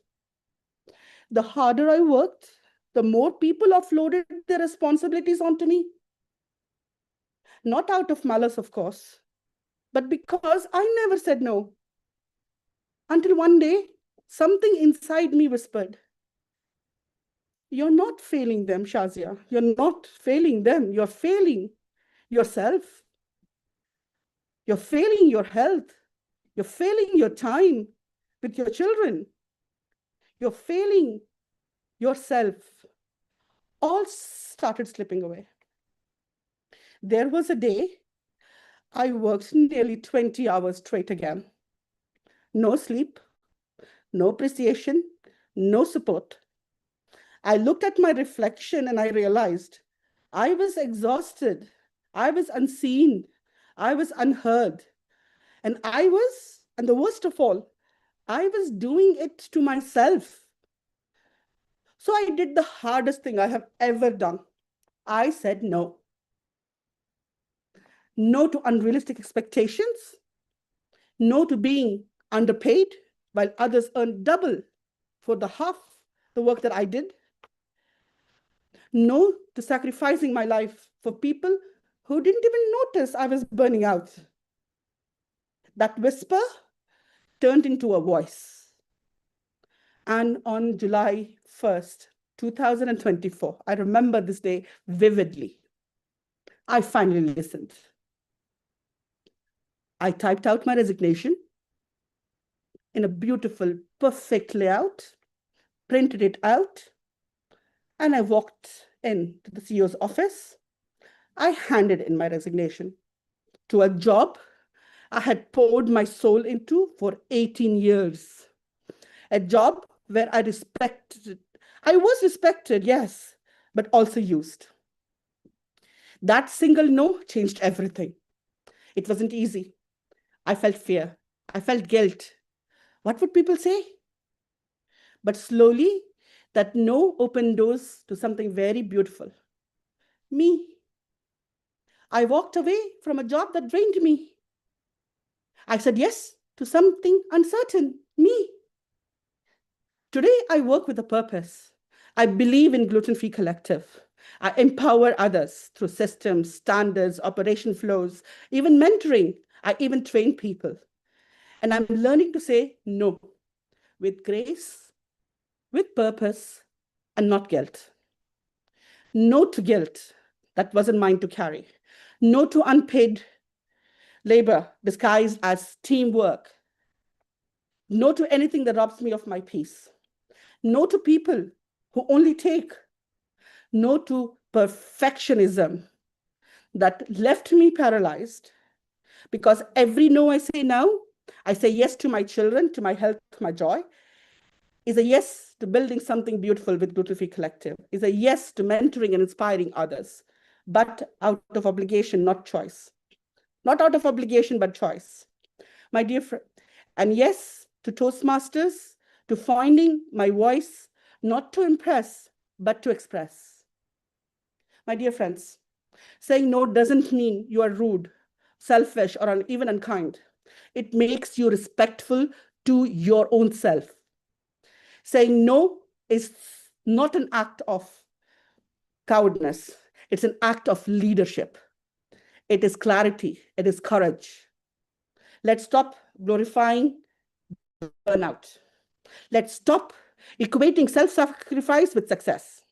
The harder I worked, the more people offloaded their responsibilities onto me. Not out of malice, of course, but because I never said no. Until one day, something inside me whispered, "You're not failing them, Shazia. You're not failing them. You're failing yourself. You're failing your health. You're failing your time with your children. You're failing yourself." All started slipping away. There was a day I worked nearly 20 hours straight again. No sleep, no appreciation, no support. I looked at my reflection and I realized I was exhausted. I was unseen. I was unheard. And the worst of all, I was doing it to myself. So I did the hardest thing I have ever done. I said no. No to unrealistic expectations. No to being underpaid while others earned double for the half the work that I did. No to sacrificing my life for people who didn't even notice I was burning out. That whisper turned into a voice. And on July 1st, 2024, I remember this day vividly. I finally listened. I typed out my resignation in a beautiful, perfect layout, printed it out, and I walked into the CEO's office. I handed in my resignation to a job I had poured my soul into for 18 years. A job where I was respected, yes, but also used. That single no changed everything. It wasn't easy. I felt fear. I felt guilt. What would people say? But slowly, that no opened doors to something very beautiful. Me. I walked away from a job that drained me. I said yes to something uncertain. Me. Today, I work with a purpose. I believe in Gluten-Free Collective. I empower others through systems, standards, operation flows, even mentoring. I even train people. And I'm learning to say no with grace, with purpose, and not guilt. No to guilt that wasn't mine to carry. No to unpaid labor disguised as teamwork. No to anything that robs me of my peace. No to people who only take. No to perfectionism that left me paralyzed, because every no I say now, I say yes to my children, to my health, my joy, is a yes to building something beautiful with Gluten-Free Collective, is a yes to mentoring and inspiring others, but out of obligation, not choice. Not out of obligation, but choice. My dear friend, and yes to Toastmasters, to finding my voice, not to impress, but to express. My dear friends, saying no doesn't mean you are rude, selfish, or even unkind. It makes you respectful to your own self. Saying no is not an act of cowardness. It's an act of leadership. It is clarity. It is courage. Let's stop glorifying burnout. Let's stop equating self-sacrifice with success.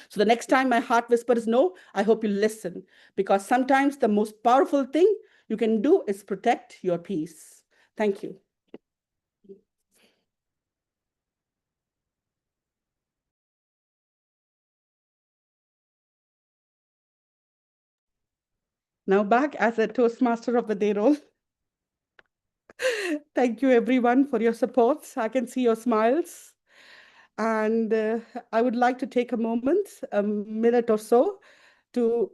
So the next time my heart whispers no, I hope you listen, because sometimes the most powerful thing you can do is protect your peace. Thank you. Now back as a Toastmaster of the Day role. Thank you everyone for your support. I can see your smiles. And I would like to take a moment, a minute or so, to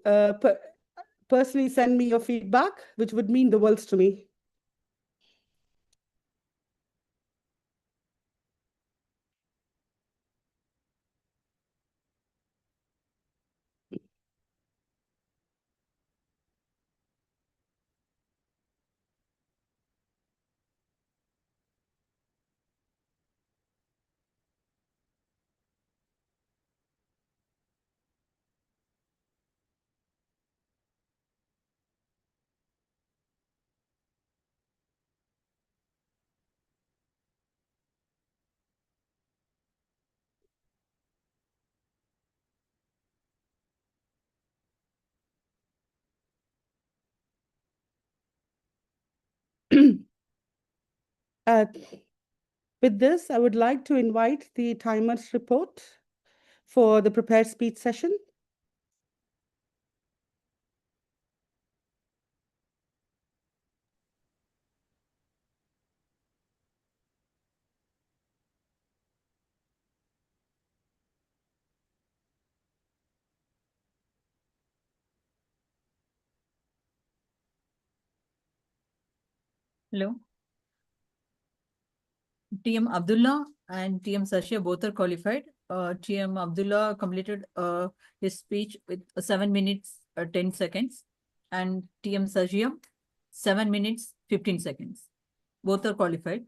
personally send me your feedback, which would mean the world to me. With this, I would like to invite the timers report for the prepared speech session. Hello. TM Abdullah and TM Sashia both are qualified. TM Abdullah completed his speech with 7 minutes 10 seconds, and TM Sashia 7 minutes 15 seconds. Both are qualified.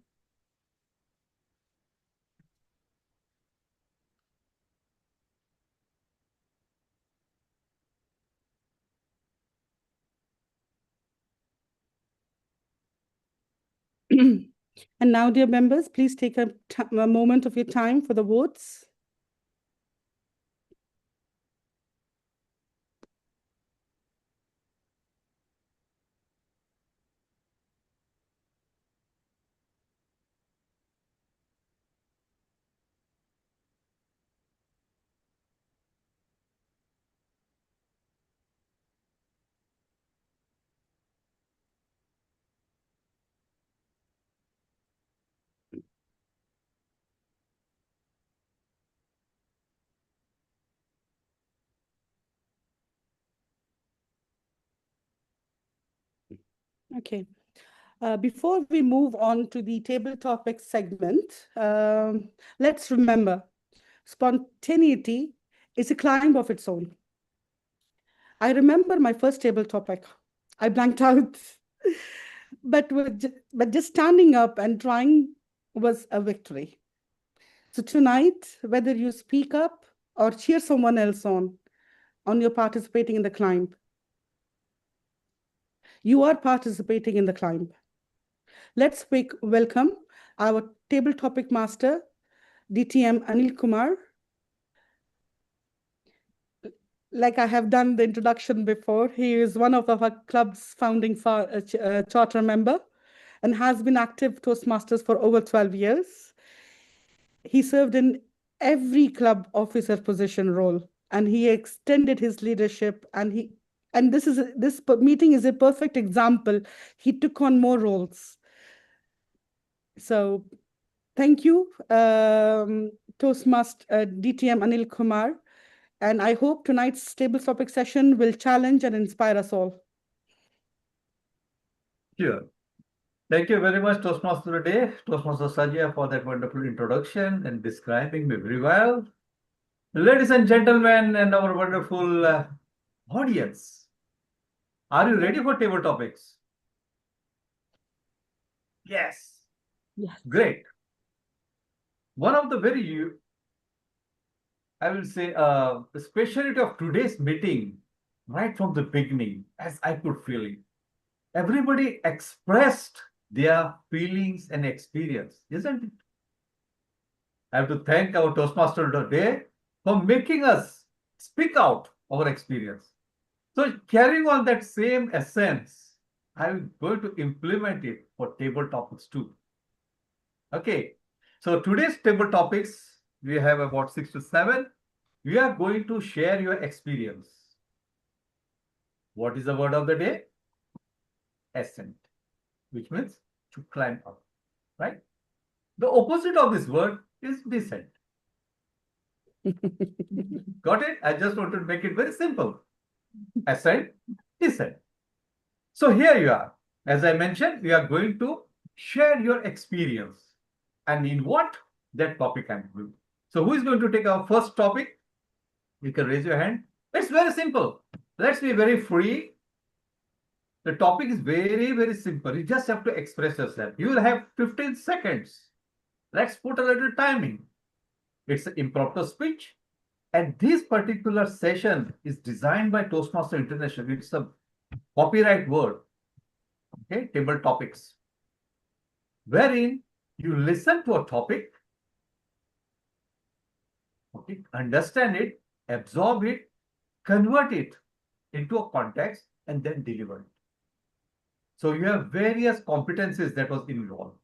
And now, dear members, please take a moment of your time for the votes. Okay. Before we move on to the table topic segment, let's remember, spontaneity is a climb of its own. I remember my first table topic. I blanked out. but just standing up and trying was a victory. So tonight, whether you speak up or cheer someone else on your participating in the climb, you are participating in the climb. Let's welcome our table topic master, DTM Anil Kumar. Like I have done the introduction before, he is one of our club's founding charter member and has been active Toastmasters for over 12 years. He served in every club officer position role, and he extended his leadership, and this meeting is a perfect example. He took on more roles. So thank you, Toastmaster DTM Anil Kumar. And I hope tonight's table topic session will challenge and inspire us all. Sure. Thank you very much, Toastmaster today, Toastmaster Sajia, for that wonderful introduction and describing me very well. Ladies and gentlemen, and our wonderful audience, are you ready for table topics? Yes. Yes. Great. One of the very, I will say, the specialty of today's meeting, right from the beginning, as I could feel it, everybody expressed their feelings and experience, isn't it? I have to thank our Toastmaster today for making us speak out our experience. So carrying on that same essence, I'm going to implement it for table topics too. Okay, so today's table topics, we have about 6 to 7. We are going to share your experience. What is the word of the day? Ascent, which means to climb up, right? The opposite of this word is descent. Got it? I just want to make it very simple. Ascent, descent. So here you are. As I mentioned, we are going to share your experience. And in what? That topic I'm going. So who is going to take our first topic? You can raise your hand. It's very simple. Let's be very free. The topic is very, very simple. You just have to express yourself. You will have 15 seconds. Let's put a little timing. It's an impromptu speech. And this particular session is designed by Toastmaster International. It's a copyright word. Okay, table topics. Wherein you listen to a topic, okay, understand it, absorb it, convert it into a context, and then deliver it. So you have various competencies that was involved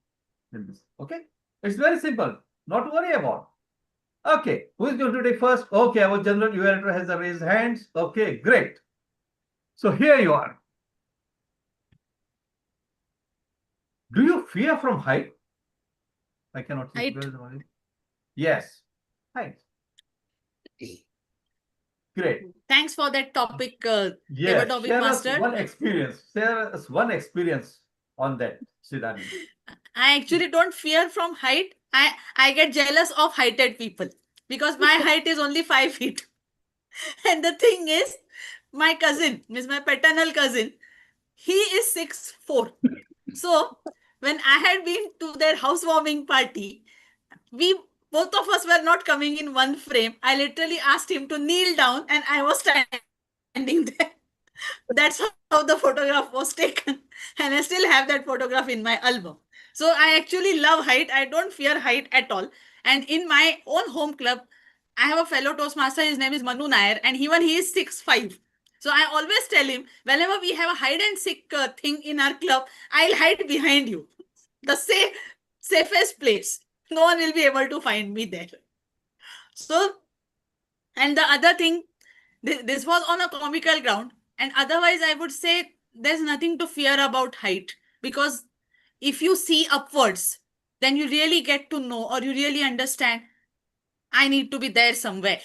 in this. Okay, it's very simple. Not to worry about. Okay, who is going to take first? Okay, our general evaluator has raised hands. Okay, great. So here you are. Do you fear from height? I cannot see. Height. Yes, height. Great. Thanks for that topic, Yes, table topic share us master. one experience. Share us one experience on that, Siddhani. I actually don't fear from height. I get jealous of heighted people because my height is only 5 feet. And the thing is, my cousin, means my paternal cousin, he is 6'4". So when I had been to their housewarming party, both of us were not coming in one frame. I literally asked him to kneel down and I was standing there. That's how the photograph was taken. And I still have that photograph in my album. So I actually love height. I don't fear height at all. And in my own home club, I have a fellow Toastmaster. His name is Manu Nair. And even he is 6'5". So I always tell him, whenever we have a hide and seek thing in our club, I'll hide behind you. The safest place. No one will be able to find me there. So, and the other thing, this was on a comical ground. And otherwise, I would say there's nothing to fear about height. Because if you see upwards, then you really get to know or you really understand, I need to be there somewhere.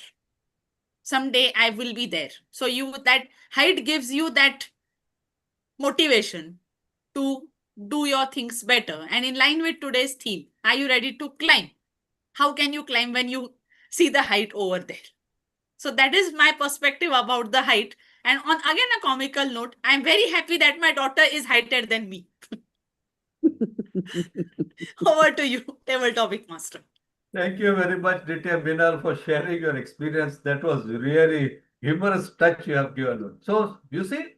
Someday I will be there. So that height gives you that motivation to do your things better. And in line with today's theme, are you ready to climb? How can you climb when you see the height over there? So that is my perspective about the height. And on again a comical note, I'm very happy that my daughter is heighted than me. Over to you, table topic master. Thank you very much, Ditya Binal, for sharing your experience. That was really humorous touch you have given. So you see,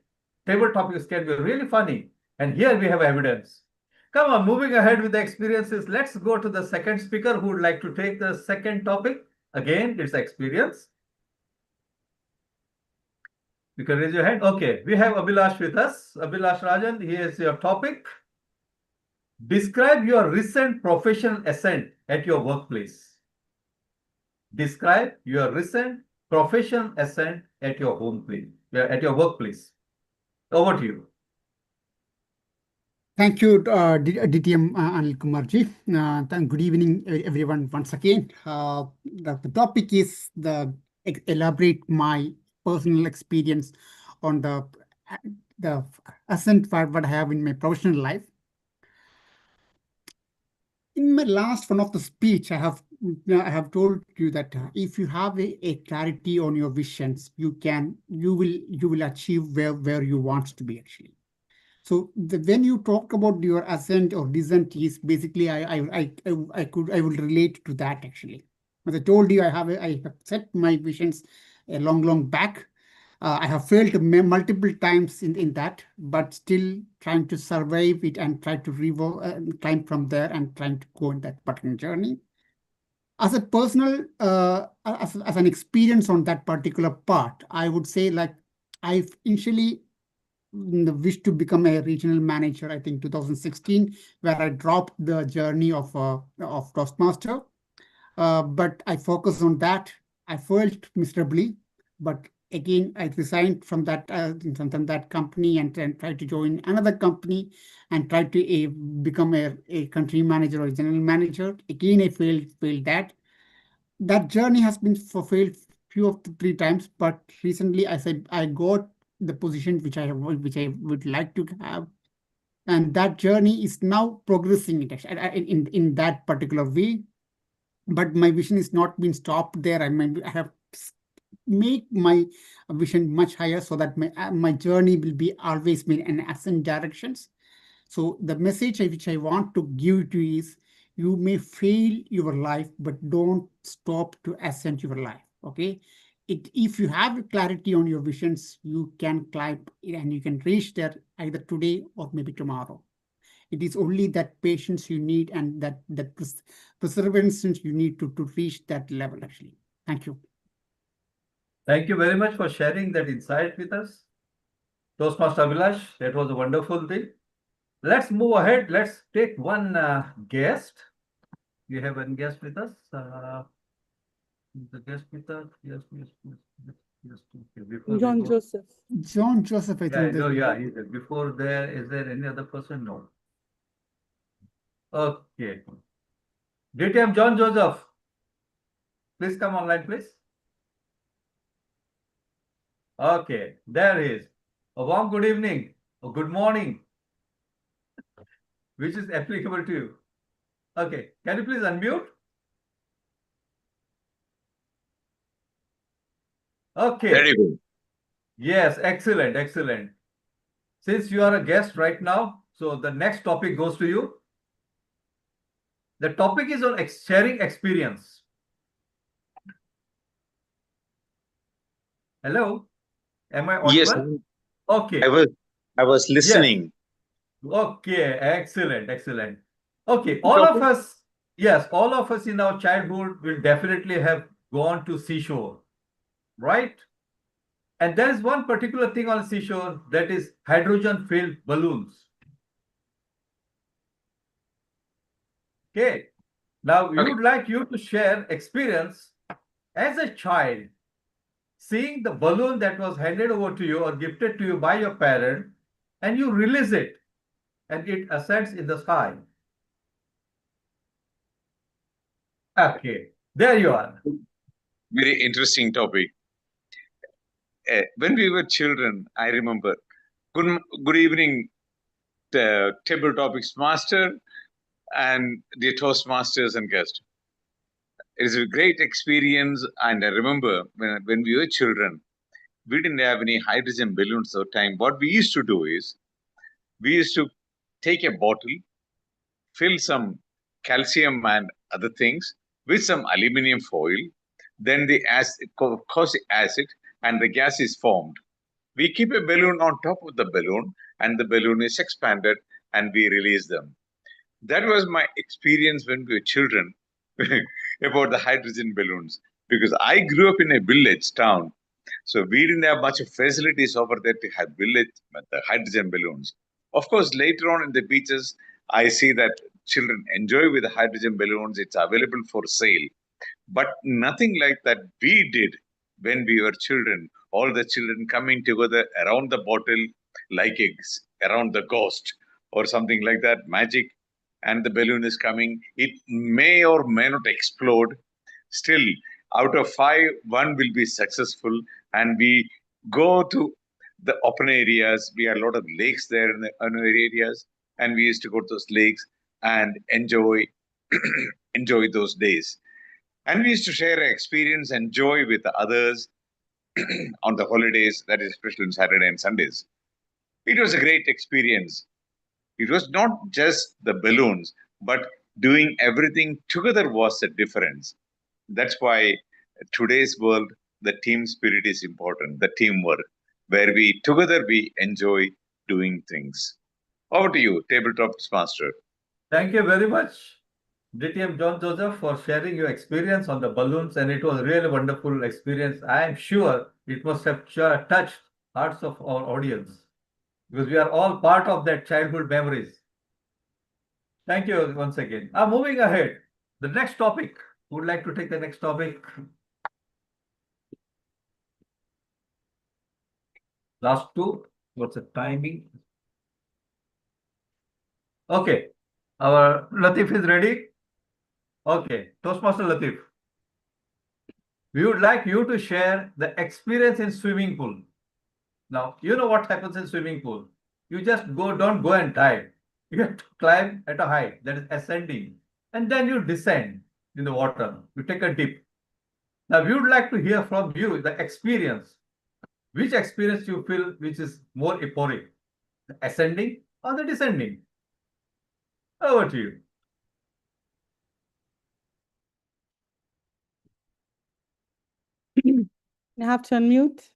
table topics can be really funny. And here we have evidence. Come on, moving ahead with the experiences. Let's go to the second speaker who would like to take the second topic. Again, it's experience. You can raise your hand. Okay, we have Abhilash with us. Abhilash Rajan, here is your topic. Describe your recent professional ascent at your workplace. describe your recent professional ascent at your at your workplace. Over to you. Thank you, DTM Anil Kumarji. Good evening, everyone, once again. The topic is elaborate my personal experience on the ascent what I have in my professional life. In my last one of the speech, I have told you that if you have a clarity on your visions, you will achieve where you want to be actually. So when you talk about your ascent or descent, is basically I would relate to that actually. As I told you, I have set my visions a long back. I have failed multiple times in that, but still trying to survive it and try to climb from there and trying to go in that particular journey. As a personal, as an experience on that particular part, I would say like I've initially the wish to become a regional manager, I think 2016, where I dropped the journey of Toastmaster. But I focused on that. I failed miserably, but again, I resigned from that company and tried to join another company and tried to become a country manager or a general manager. Again, I failed that. That journey has been fulfilled few of the 3 times, but recently I said I got the position which I would like to have, and that journey is now progressing in that particular way. But my vision is not been stopped there. I have make my vision much higher so that my journey will be always been in ascent directions. So the message which I want to give to you is you may fail your life, but don't stop to ascend your life. Okay. If you have clarity on your visions, you can climb and you can reach there either today or maybe tomorrow. It is only that patience you need and that perseverance you need to reach that level actually. Thank you. Thank you very much for sharing that insight with us. Toastmaster Abhilash, that was a wonderful thing. Let's move ahead. Let's take one guest. We have one guest with us. The guest with us. Yes. Okay. John Joseph. John Joseph, I think. Before there, is there any other person? No. Okay. DTM John Joseph, please come online, please. Okay, there he is. A warm good evening or good morning, which is applicable to you. Okay, can you please unmute? Okay. Very good. Yes, excellent. Since you are a guest right now, so the next topic goes to you. The topic is on sharing experience. Hello, am I audible? Yes. Okay. I was listening. Yes. Okay, excellent. Okay, all of us in our childhood will definitely have gone to seashore, right? And there is one particular thing on seashore, that is hydrogen-filled balloons. Okay. Now, we would like you to share experience as a child, seeing the balloon that was handed over to you or gifted to you by your parent, and you release it, and it ascends in the sky. Okay, there you are. Very interesting topic. When we were children, I remember. Good evening, table topics master and the Toastmasters and guests. It is a great experience, and I remember when we were children, we didn't have any hydrogen balloons at the time. What we used to do is, we used to take a bottle, fill some calcium and other things with some aluminum foil, then the acid, caustic acid, and the gas is formed. We keep a balloon on top of the balloon, and the balloon is expanded, and we release them. That was my experience when we were children about the hydrogen balloons, because I grew up in a village town, so we didn't have much of facilities over there to have the hydrogen balloons. Of course, later on in the beaches, I see that children enjoy with the hydrogen balloons. It's available for sale. but nothing like that we did when we were children. All the children coming together around the bottle like eggs, around the ghost or something like that, magic, and the balloon is coming. It may or may not explode. Still, out of 5, 1 will be successful, and we go to the open areas. We have a lot of lakes there in the open areas, and we used to go to those lakes and enjoy enjoy those days. And we used to share our experience and joy with others on the holidays, that is, especially on Saturday and Sundays. It was a great experience. It was not just the balloons, but doing everything together was a difference. That's why today's world, the team spirit is important, the teamwork, where we together we enjoy doing things. Over to you, Tabletop Master. Thank you very much, DTM John Joseph, for sharing your experience on the balloons, and it was really wonderful experience. I am sure it must have touched hearts of our audience, because we are all part of that childhood memories. Thank you once again. Moving ahead, the next topic. Who would like to take the next topic? Last two. What's the timing? Okay. Our Latif is ready. Okay. Toastmaster Latif. We would like you to share the experience in swimming pool. Now, you know what happens in swimming pool. You just don't go and dive. You have to climb at a height, that is ascending, and then you descend in the water. You take a dip. Now, we would like to hear from you the experience. Which experience you feel which is more euphoric, the ascending or the descending? Over to you. You have to unmute.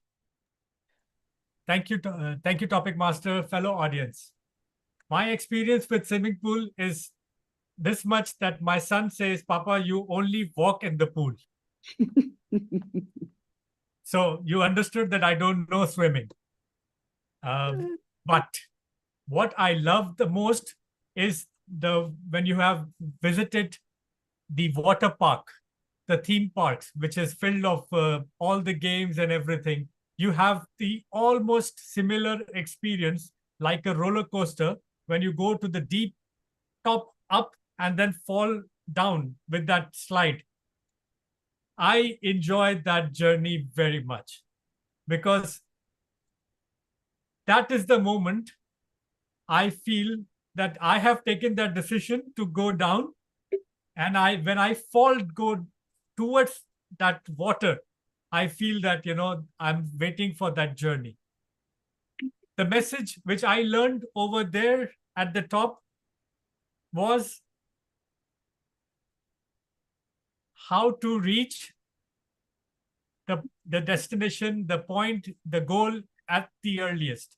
Thank you, Topic Master, fellow audience. My experience with swimming pool is this much that my son says, Papa, you only walk in the pool. So you understood that I don't know swimming. But what I love the most is when you have visited the water park, the theme parks, which is filled of all the games and everything. You have the almost similar experience like a roller coaster when you go to the deep top up and then fall down with that slide. I enjoyed that journey very much because that is the moment I feel that I have taken that decision to go down, and when I go towards that water, I feel that, I'm waiting for that journey. The message which I learned over there at the top was how to reach the destination, the point, the goal at the earliest.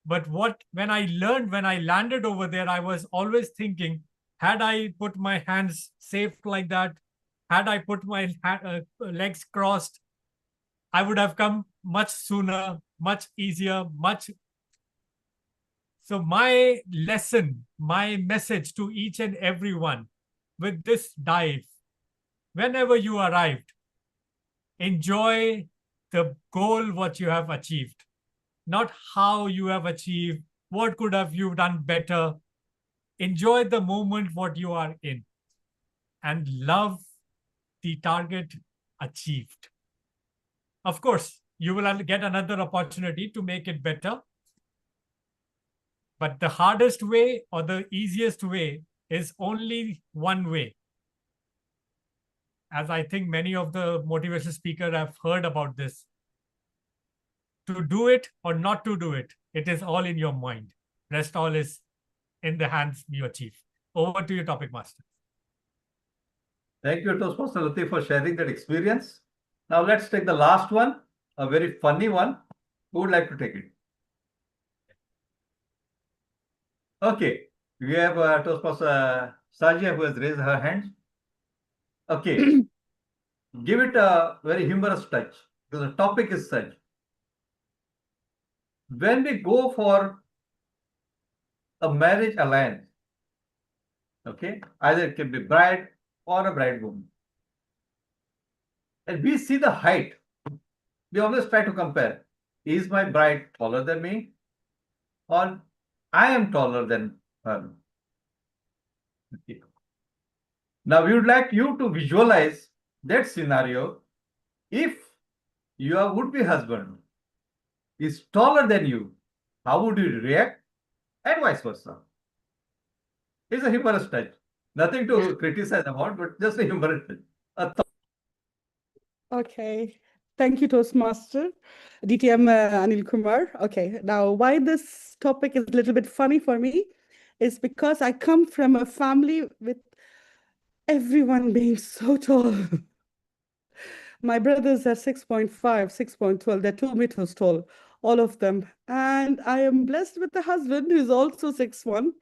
But when I landed over there, I was always thinking, had I put my hands safe like that, had I put my legs crossed, I would have come much sooner, much easier, So my lesson, my message to each and everyone with this dive, whenever you arrived, enjoy the goal, what you have achieved, not how you have achieved, what could have you done better. Enjoy the moment, what you are in, and love the target achieved. Of course, you will get another opportunity to make it better. But the hardest way or the easiest way is only one way. As I think many of the motivational speakers have heard about this. To do it or not to do it, it is all in your mind. Rest all is in the hands you achieve. Over to you, Topic Master. Thank you, Toastmaster Latif, for sharing that experience. Now let's take the last one, a very funny one. Who would like to take it? Okay, we have Toastmaster Sajia who has raised her hand. Okay, give it a very humorous touch because the topic is such. When we go for a marriage alliance, okay, either it can be bride or a bridegroom. and we see the height. We always try to compare. Is my bride taller than me? Or I am taller than her? Okay. Now, we would like you to visualize that scenario if your would-be husband is taller than you. How would you react? And vice versa. It's a humorous touch. Nothing to criticize about, but just a humorous touch. A Okay. Thank you, Toastmaster. DTM Anil Kumar. Okay. Now, why this topic is a little bit funny for me is because I come from a family with everyone being so tall. My brothers are 6.5, 6.12. They're 2 meters tall, all of them. And I am blessed with a husband who's also 6'1".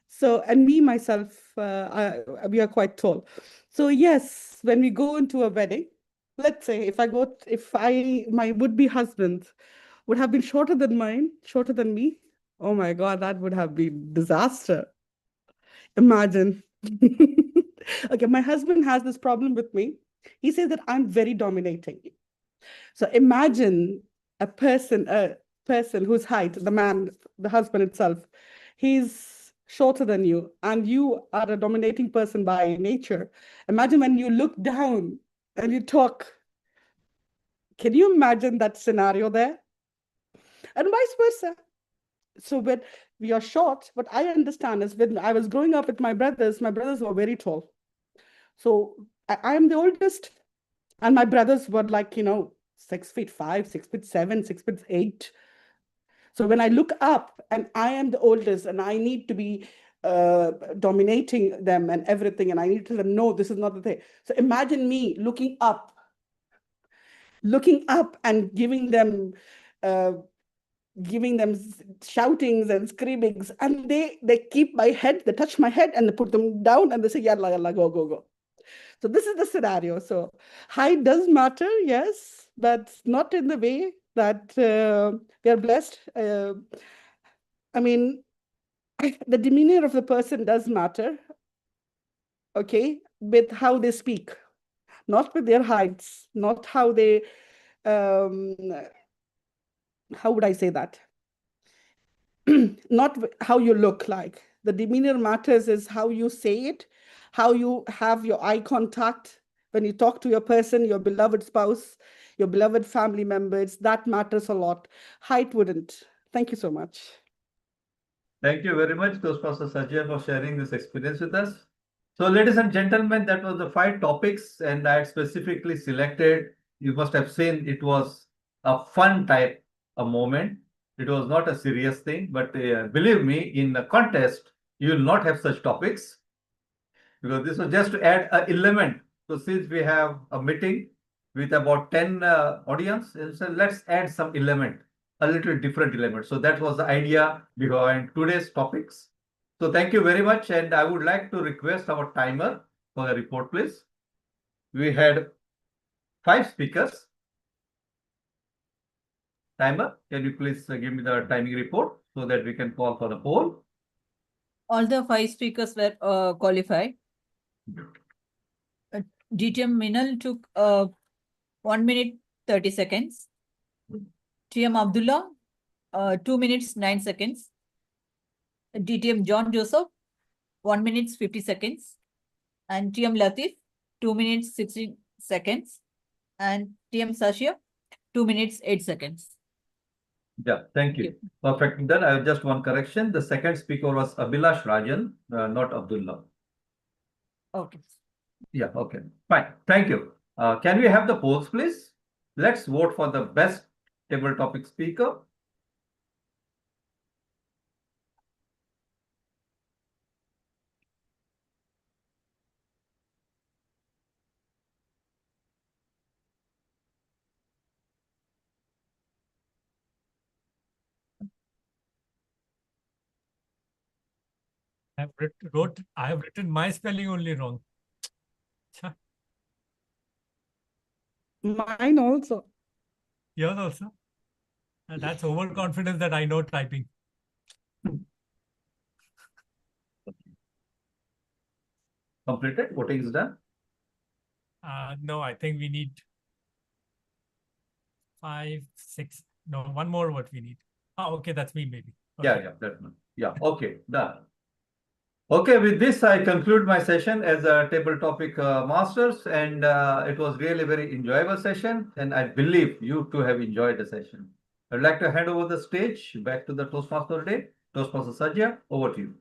So, and me, myself, we are quite tall. So yes, when we go into a wedding, let's say my would-be husband would have been shorter than mine, shorter than me. Oh my God, that would have been disaster. Imagine. Okay, my husband has this problem with me. He says that I'm very dominating. So imagine a person whose height, the man, the husband itself, he's shorter than you, and you are a dominating person by nature. Imagine when you look down and you talk. Can you imagine that scenario there? And vice versa. So when we are short, what I understand is when I was growing up with my brothers were very tall. So I am the oldest, and my brothers were like, 6'5", 6'7", 6'8". So when I look up and I am the oldest and I need to be dominating them and everything, and I need to tell them, no, this is not the thing. So imagine me looking up and giving them shoutings and screamings, and they keep my head, they touch my head and they put them down and they say, yalla, yalla, go, go, go. So this is the scenario. So height does matter, yes, but not in the way that we are blessed. I mean, the demeanor of the person does matter, okay, with how they speak, not with their heights, not how they, how would I say that? Not how you look like. The demeanor matters is how you say it, how you have your eye contact when you talk to your person, your beloved spouse, your beloved family members. That matters a lot. Height wouldn't. Thank you so much. Thank you very much, Toastmaster Sajjan, for sharing this experience with us. So, ladies and gentlemen, that was the 5 topics, and I had specifically selected. You must have seen it was a fun type of moment. It was not a serious thing, but believe me, in a contest, you will not have such topics, because this was just to add an element. So, since we have a meeting with about 10 audience, so let's add some element, a little different element. So that was the idea behind today's topics. So thank you very much, and I would like to request our timer for the report, please. We had 5 speakers. Timer, can you please give me the timing report so that we can call for the poll? All the 5 speakers were qualified. DTM Minal took 1 minute 30 seconds. TM Abdullah 2 minutes 9 seconds. DTM John Joseph 1 minute 50 seconds. And TM Latif 2 minutes 60 seconds. And TM Sashia 2 minutes 8 seconds. Yeah, thank you. Perfect. Then I have just one correction. The second speaker was Abhilash Rajan, not Abdullah. Okay. Yeah, okay. Fine. Thank you. Can we have the polls, please? Let's vote for the best table topic speaker. I have written my spelling only wrong. Mine also. Yours also. And that's overconfidence that I know typing. Completed. Voting is done. No, I think we need 5, 6. No, one more what we need. Oh, okay, that's me maybe. Yeah, Okay. yeah, that's one. Yeah, okay, done. Okay, with this, I conclude my session as a table topic masters, and it was really very enjoyable session, and I believe you too have enjoyed the session. I'd like to hand over the stage back to the Toastmaster Day. Toastmaster Sajja, over to you.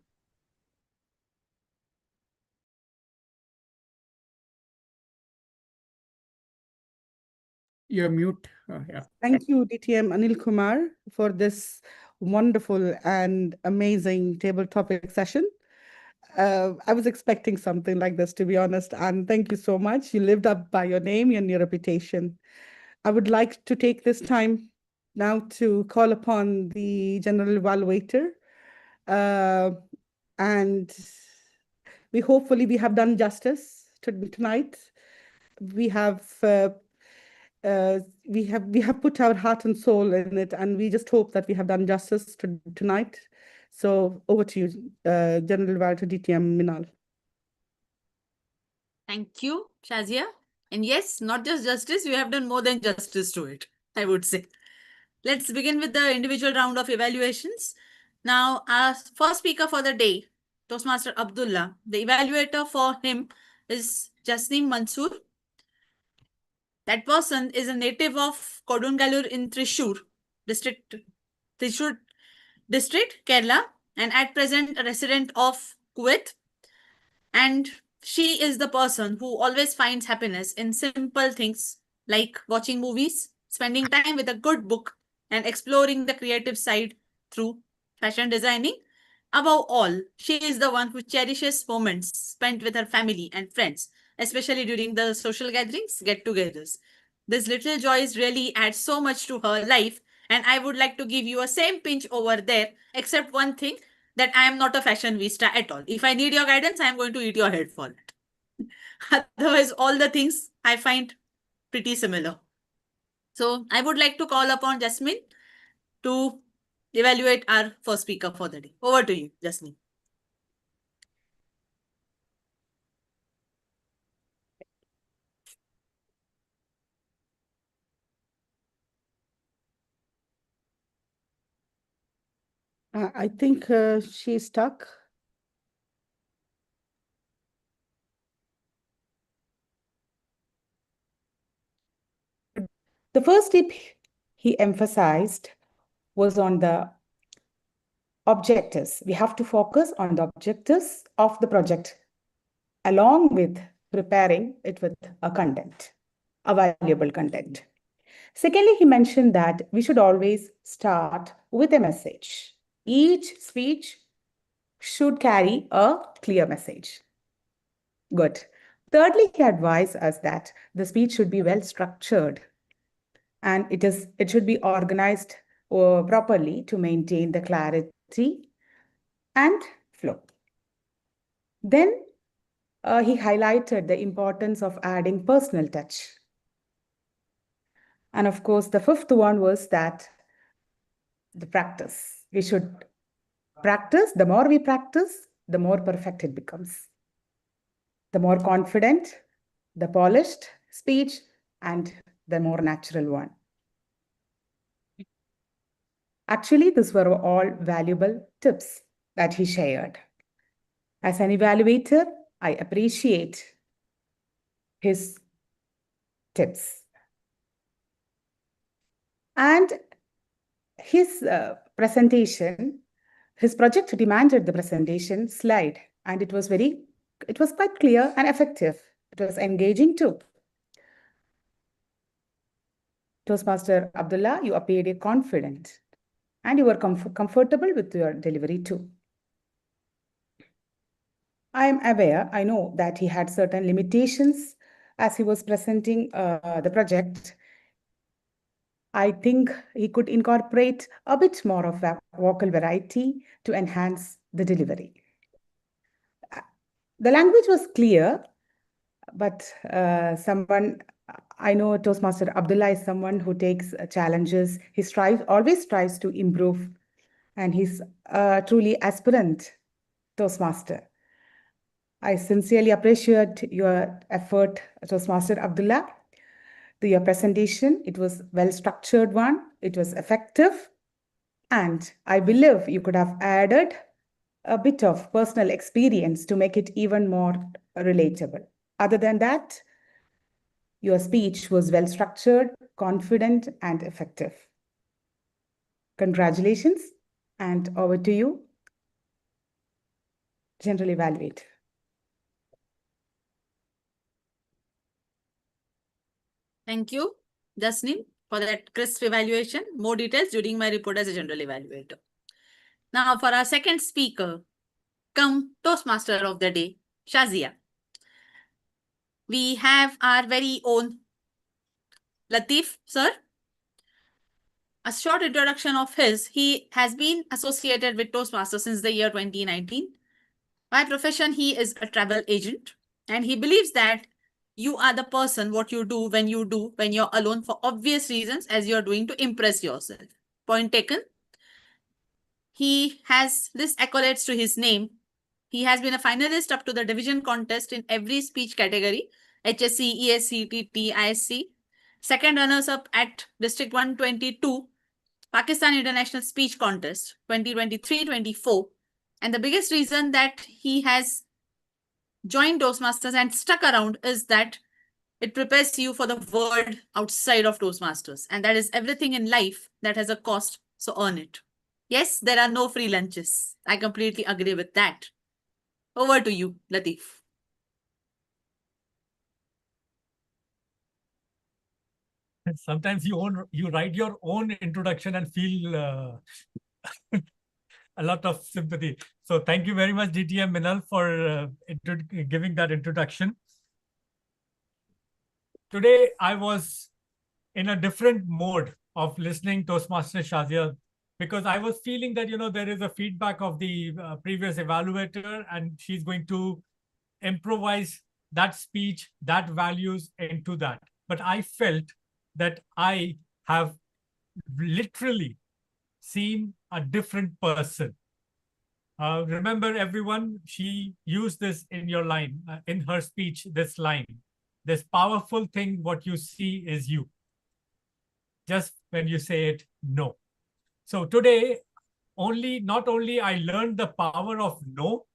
You're mute. Yeah. Thank you, DTM Anil Kumar, for this wonderful and amazing table topic session. I was expecting something like this, to be honest, and thank you so much. You lived up by your name and your reputation. I would like to take this time now to call upon the general evaluator, and hopefully we have done justice tonight. We have put our heart and soul in it, and we just hope that we have done justice tonight. So over to you, General Evaluator DTM Minal. Thank you, Shazia. And yes, not just justice, you have done more than justice to it, I would say. Let's begin with the individual round of evaluations. Now, our first speaker for the day, Toastmaster Abdullah. The evaluator for him is Jasneem Mansoor. That person is a native of Kodungalur in Thrissur district, Kerala, and at present a resident of Kuwait. And she is the person who always finds happiness in simple things like watching movies, spending time with a good book, and exploring the creative side through fashion designing. Above all, she is the one who cherishes moments spent with her family and friends, especially during the social gatherings, get-togethers. These little joys really add so much to her life, and I would like to give you a same pinch over there, except one thing, that I am not a fashionista at all. If I need your guidance, I am going to eat your head for it. Otherwise, all the things I find pretty similar. So I would like to call upon Jasmine to evaluate our first speaker for the day. Over to you, Jasmine. I think she's stuck. The first tip he emphasized was on the objectives. We have to focus on the objectives of the project along with preparing it with a content, a valuable content. Secondly, he mentioned that we should always start with a message. Each speech should carry a clear message. Good. Thirdly, he advised us that the speech should be well structured and it should be organized properly to maintain the clarity and flow. Then he highlighted the importance of adding personal touch. And of course, the fifth one was that the practice. We should practice. The more we practice, the more perfect it becomes. The more confident, the polished speech, and the more natural one. Actually, these were all valuable tips that he shared. As an evaluator, I appreciate his tips. And his presentation, his project demanded the presentation slide, and it was quite clear and effective. It was engaging too. Toastmaster Abdullah, you appeared confident and you were comfortable with your delivery too. I am aware, I know that he had certain limitations as he was presenting the project. I think he could incorporate a bit more of vocal variety to enhance the delivery. The language was clear, but I know Toastmaster Abdullah is someone who takes challenges. He always strives to improve, and he's a truly aspirant Toastmaster. I sincerely appreciate your effort, Toastmaster Abdullah. Your presentation, it was well-structured one, it was effective, and I believe you could have added a bit of personal experience to make it even more relatable. Other than that, your speech was well-structured, confident, and effective. Congratulations, and over to you. General evaluate. Thank you, Jasneem, for that crisp evaluation. More details during my report as a general evaluator. Now for our second speaker, come Toastmaster of the day, Shazia. We have our very own Latif, sir. A short introduction of his. He has been associated with Toastmasters since the year 2019. By profession, he is a travel agent, and he believes that you are the person what you do when you're alone for obvious reasons, as you're doing to impress yourself. Point taken. He has this accolades to his name. He has been a finalist up to the division contest in every speech category, HSC, ESC, TT, ISC. Second runners-up at District 122, Pakistan International Speech Contest, 2023-24. And the biggest reason that he has joined Toastmasters and stuck around is that it prepares you for the world outside of Toastmasters. And that is everything in life that has a cost, so earn it. Yes, there are no free lunches. I completely agree with that. Over to you, Latif. Sometimes you write your own introduction and feel a lot of sympathy. So thank you very much, DTM Minal, for giving that introduction. Today, I was in a different mode of listening Toastmaster Shazia, because I was feeling that, there is a feedback of the previous evaluator, and she's going to improvise that speech, that values into that. But I felt that I have literally seen a different person. Remember, everyone, she used this in your line, in her speech, this line. This powerful thing, what you see is you. Just when you say it, no. So today, not only I learned the power of no,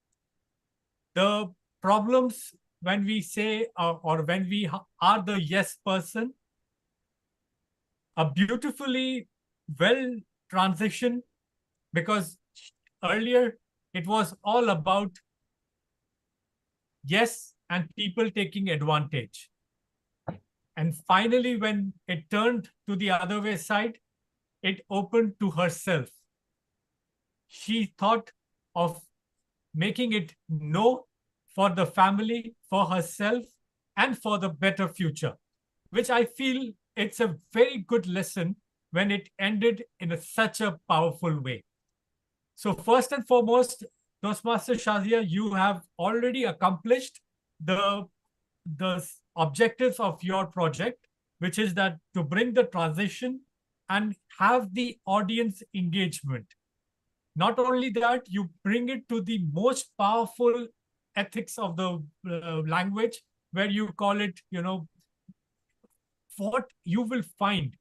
the problems when we say or when we are the yes person, a beautifully well transition, because earlier it was all about yes and people taking advantage. And finally, when it turned to the other way side, it opened to herself. She thought of making it no for the family, for herself, and for the better future, which I feel it's a very good lesson when it ended in such a powerful way. So first and foremost, Toastmaster Shazia, you have already accomplished the objectives of your project, which is that to bring the transition and have the audience engagement. Not only that, you bring it to the most powerful ethics of the language, where you call it, what you will find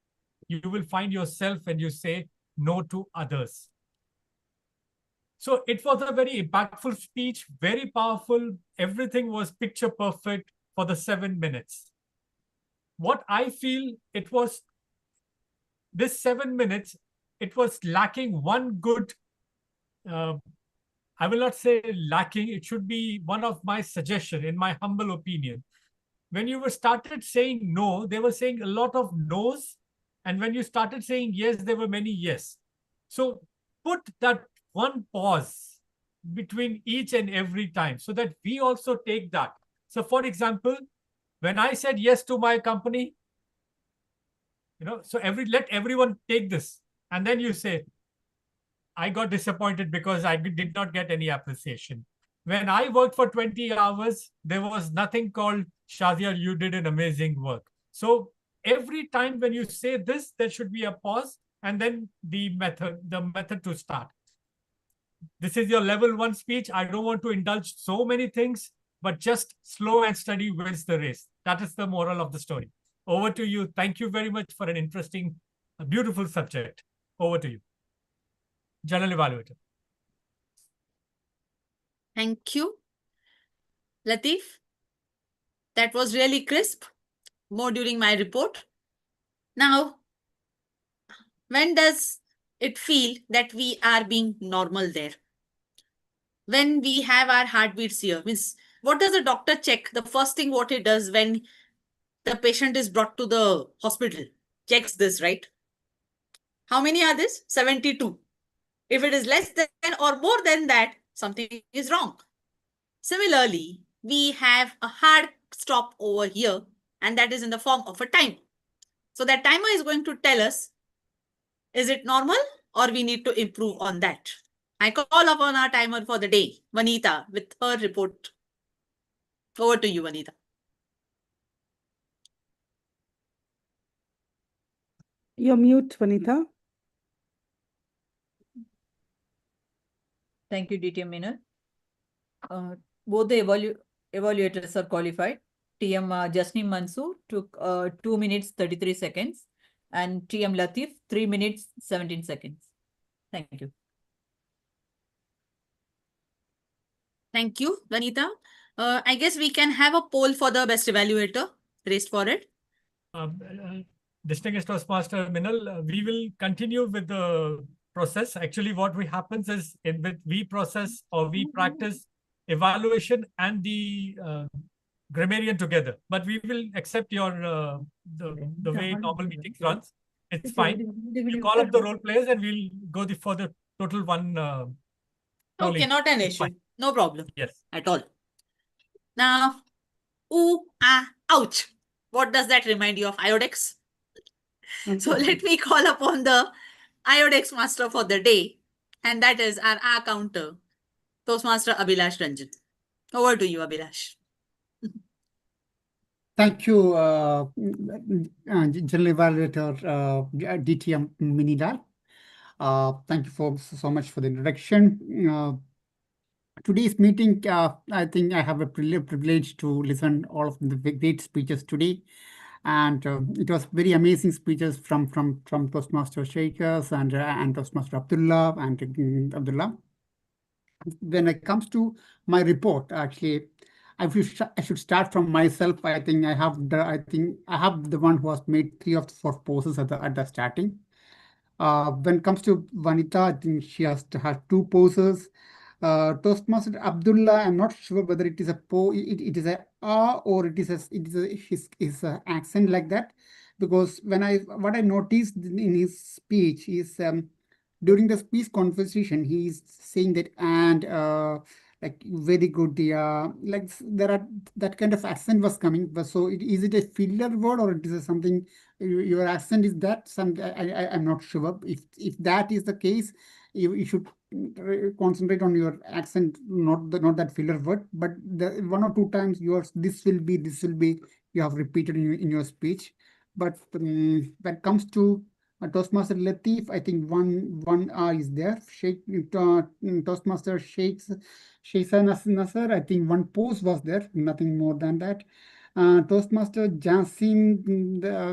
yourself when you say no to others. So it was a very impactful speech, very powerful. Everything was picture perfect for the 7 minutes. What I feel, it was this 7 minutes, it was lacking one good, I will not say lacking, it should be one of my suggestion, in my humble opinion. When you started saying no, they were saying a lot of no's. And when you started saying yes, there were many yes. So put that one pause between each and every time so that we also take that. So for example, when I said yes to my company, so let everyone take this. And then you say, I got disappointed because I did not get any appreciation. When I worked for 20 hours, there was nothing called, Shazia, you did an amazing work. So every time when you say this, there should be a pause and then the method to start. This is your level 1 speech. I don't want to indulge so many things, but just slow and steady wins the race. That is the moral of the story. over to you. Thank you very much for an interesting, beautiful subject. Over to you. General Evaluator. Thank you, Latif. That was really crisp. More during my report. Now, when does it feel that we are being normal there? When we have our heartbeats here, means what does the doctor check? The first thing what he does when the patient is brought to the hospital, checks this, right? How many are this? 72. If it is less than or more than that, something is wrong. Similarly, we have a hard stop over here, and that is in the form of a time. So that timer is going to tell us, is it normal or we need to improve on that? I call upon our timer for the day, Vanita, with her report. Over to you, Vanita. You're mute, Vanita. Thank you, DTM Minal. Both the evaluators are qualified. TM Jasneem Mansoor took 2 minutes 33 seconds and TM Latif 3 minutes 17 seconds. Thank you. Thank you, Vanita. I guess we can have a poll for the best evaluator raised for it. Distinguished Toastmaster Minal, we will continue with the process. Actually, what happens is we process or we practice evaluation and the grammarian together. But we will accept your the way normal meetings runs. It's fine. We'll call up the role players and we'll go for the total one. Okay, not an issue. Fine. No problem. Yes. At all. Now, ooh, ah, ouch. What does that remind you of Iodex? So let me call upon the Iodex master for the day. And that is our A counter, Toastmaster Abhilash Ranjan. Over to you, Abhilash. Thank you, General Evaluator DTM Minidal. Thank you so much for the introduction. Today's meeting, I think I have a privilege to listen all of the great speeches today. And it was very amazing speeches from Toastmaster Sheikhs and Toastmaster Abdullah and Abdullah. When it comes to my report, actually, I should start from myself. I think I have the one who has made 3 of the 4 poses at the starting. When it comes to Vanita, I think she has to have 2 poses. Toastmaster Abdullah, I'm not sure whether it is it is a or it is his accent like that, because what I noticed in his speech is during the speech conversation he is saying that and like very good, yeah, like there are that kind of accent was coming. But so is it a filler word or it is something? Your accent is that some? I'm not sure. If that is the case, you should concentrate on your accent, not that filler word. But the 1 or 2 times this will be you have repeated in your speech. But when it comes to Toastmaster Latif, I think one R is there. Toastmaster Sheikh Nasser, I think 1 pose was there, nothing more than that. Toastmaster Jasneem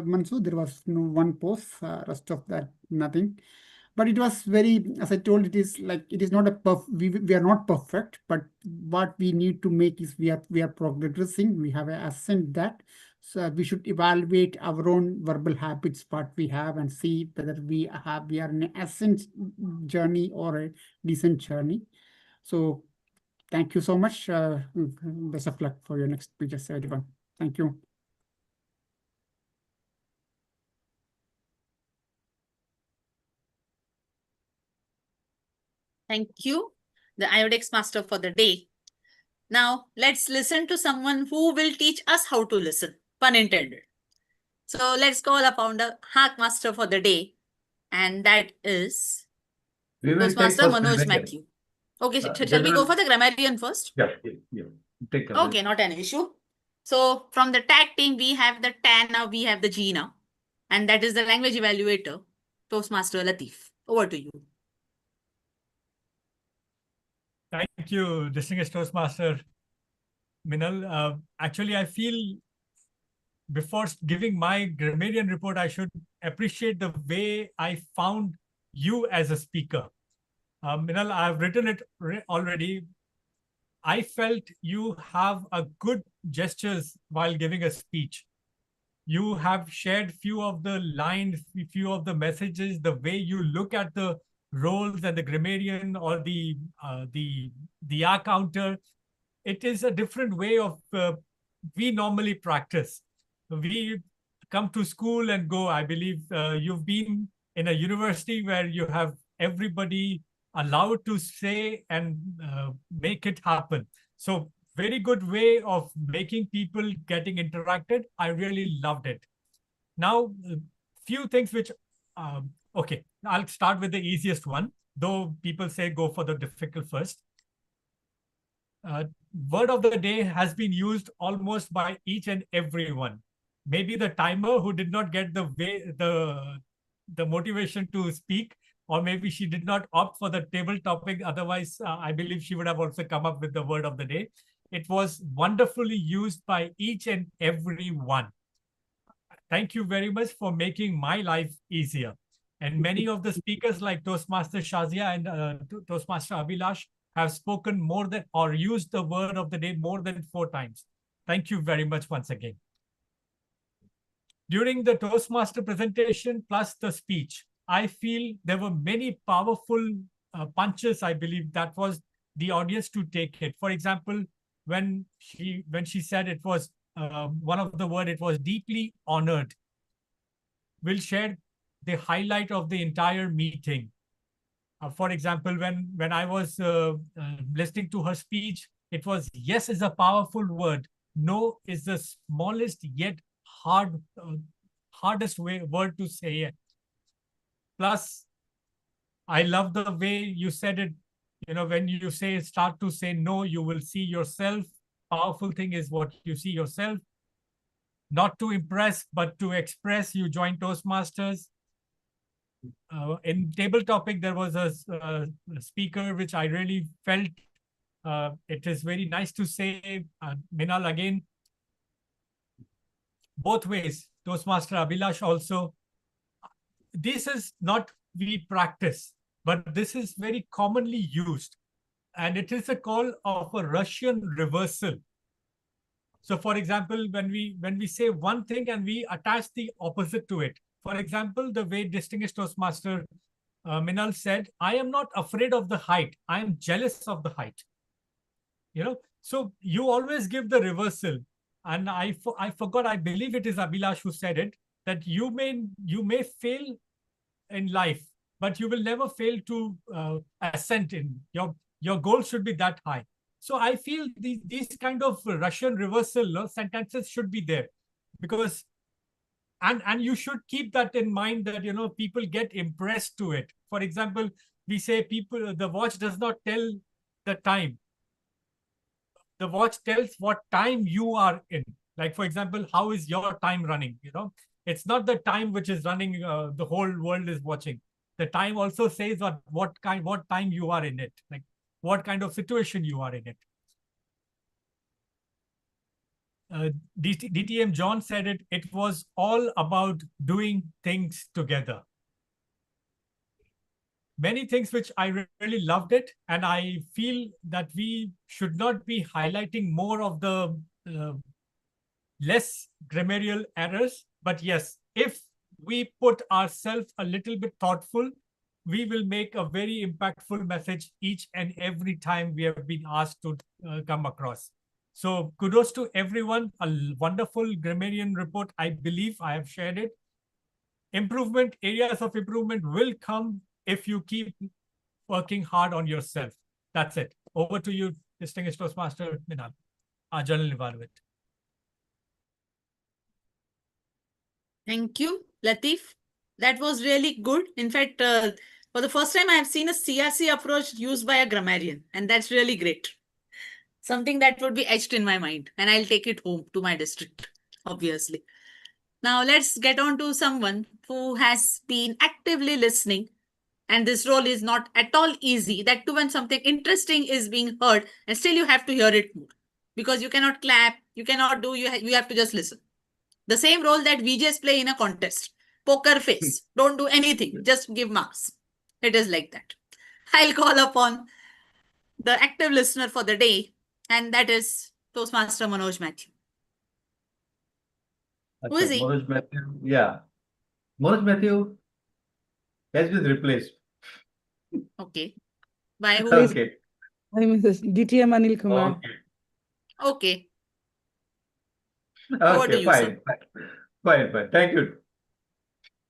Mansoor, there was no 1 pose, rest of that nothing. But it was very, as I told, it is not we are not perfect, but what we need to make is we are progressing. We have an ascent that. So we should evaluate our own verbal habits, what we have, and see whether we are in an ascent journey or a decent journey. So thank you so much. Best of luck for your next speeches, everyone. Thank you. Thank you, the Iodex master for the day. Now, let's listen to someone who will teach us how to listen, pun intended. So let's call upon the Hack master for the day, and that is Toastmaster Manoj Matthew. Okay, shall we go for the grammarian first? Yeah. Take okay, not an issue. So from the tag team, we have the TAN now, we have the G now, and that is the language evaluator, Toastmaster Latif. Over to you. Thank you, distinguished Toastmaster Minal. Actually, I feel before giving my grammarian report, I should appreciate the way I found you as a speaker. Minal, I've written it already. I felt you have a good gestures while giving a speech. You have shared few of the lines, few of the messages, the way you look at the roles and the grammarian or the R counter. It is a different way of we normally practice. We come to school and go. I believe you've been in a university where you have everybody allowed to say and make it happen. So very good way of making people getting interacted. I really loved it. Now, few things which, okay, I'll start with the easiest one, though people say go for the difficult first. Word of the day has been used almost by each and everyone. Maybe the timer who did not get the motivation to speak, or maybe she did not opt for the table topic. Otherwise, I believe she would have also come up with the word of the day. It was wonderfully used by each and every one. Thank you very much for making my life easier. And many of the speakers like Toastmaster Shazia and Toastmaster Abhilash have spoken more than or used the word of the day more than 4 times. Thank you very much once again. During the Toastmaster presentation plus the speech, I feel there were many powerful punches. I believe that was the audience to take it. For example, when she said it was one of the word, it was deeply honored. We'll share the highlight of the entire meeting. For example, when I was listening to her speech, it was yes is a powerful word. No is the smallest yet hardest word to say it. Plus, I love the way you said it. You know, when you start to say no, you will see yourself. Powerful thing is what you see yourself. Not to impress, but to express. You join Toastmasters. In table topic, there was a speaker which I really felt it is very nice to say. Minal again, both ways. Toastmaster Abhilash also. This is not we practice, but this is very commonly used. And it is a call of a Russian reversal. So for example, when we say one thing and we attach the opposite to it. For example, the way distinguished Toastmaster Minal said, I am not afraid of the height. I am jealous of the height. You know, so you always give the reversal. And I forgot, I believe it is Abhilash who said it, that you may fail in life, but you will never fail to ascend in. Your goal should be that high. So I feel these kind of Russian reversal sentences should be there, because and you should keep that in mind that people get impressed to it. For example, we say the watch does not tell the time. The watch tells what time you are in. Like, for example, how is your time running? It's not the time which is running, the whole world is watching. The time also says what time you are in it, like what kind of situation you are in it. DTM John said it was all about doing things together. Many things which I really loved it, and I feel that we should not be highlighting more of the less grammatical errors. But yes, if we put ourselves a little bit thoughtful, we will make a very impactful message each and every time we have been asked to come across. So kudos to everyone. A wonderful grammarian report. I believe I have shared it. Areas of improvement will come if you keep working hard on yourself. That's it. Over to you, distinguished Toastmaster Minal, our General Evaluate. Thank you, Latif. That was really good. In fact, for the first time, I have seen a CRC approach used by a grammarian, and that's really great. Something that would be etched in my mind, and I'll take it home to my district, obviously. Now, let's get on to someone who has been actively listening, and this role is not at all easy. That too, when something interesting is being heard, and still you have to hear it more, because you cannot clap, you cannot do, you have to just listen. The same role that VJs play in a contest. Poker face. Don't do anything. Just give marks. It is like that. I'll call upon the active listener for the day, and that is Toastmaster Manoj Matthew. Who is he? Manoj Matthew. Yeah. Manoj Matthew has been replaced. Okay. By who? Okay. I'm DTM Anil Kumar. Okay. Okay. Over to Okay, you, fine. Fine. Thank you.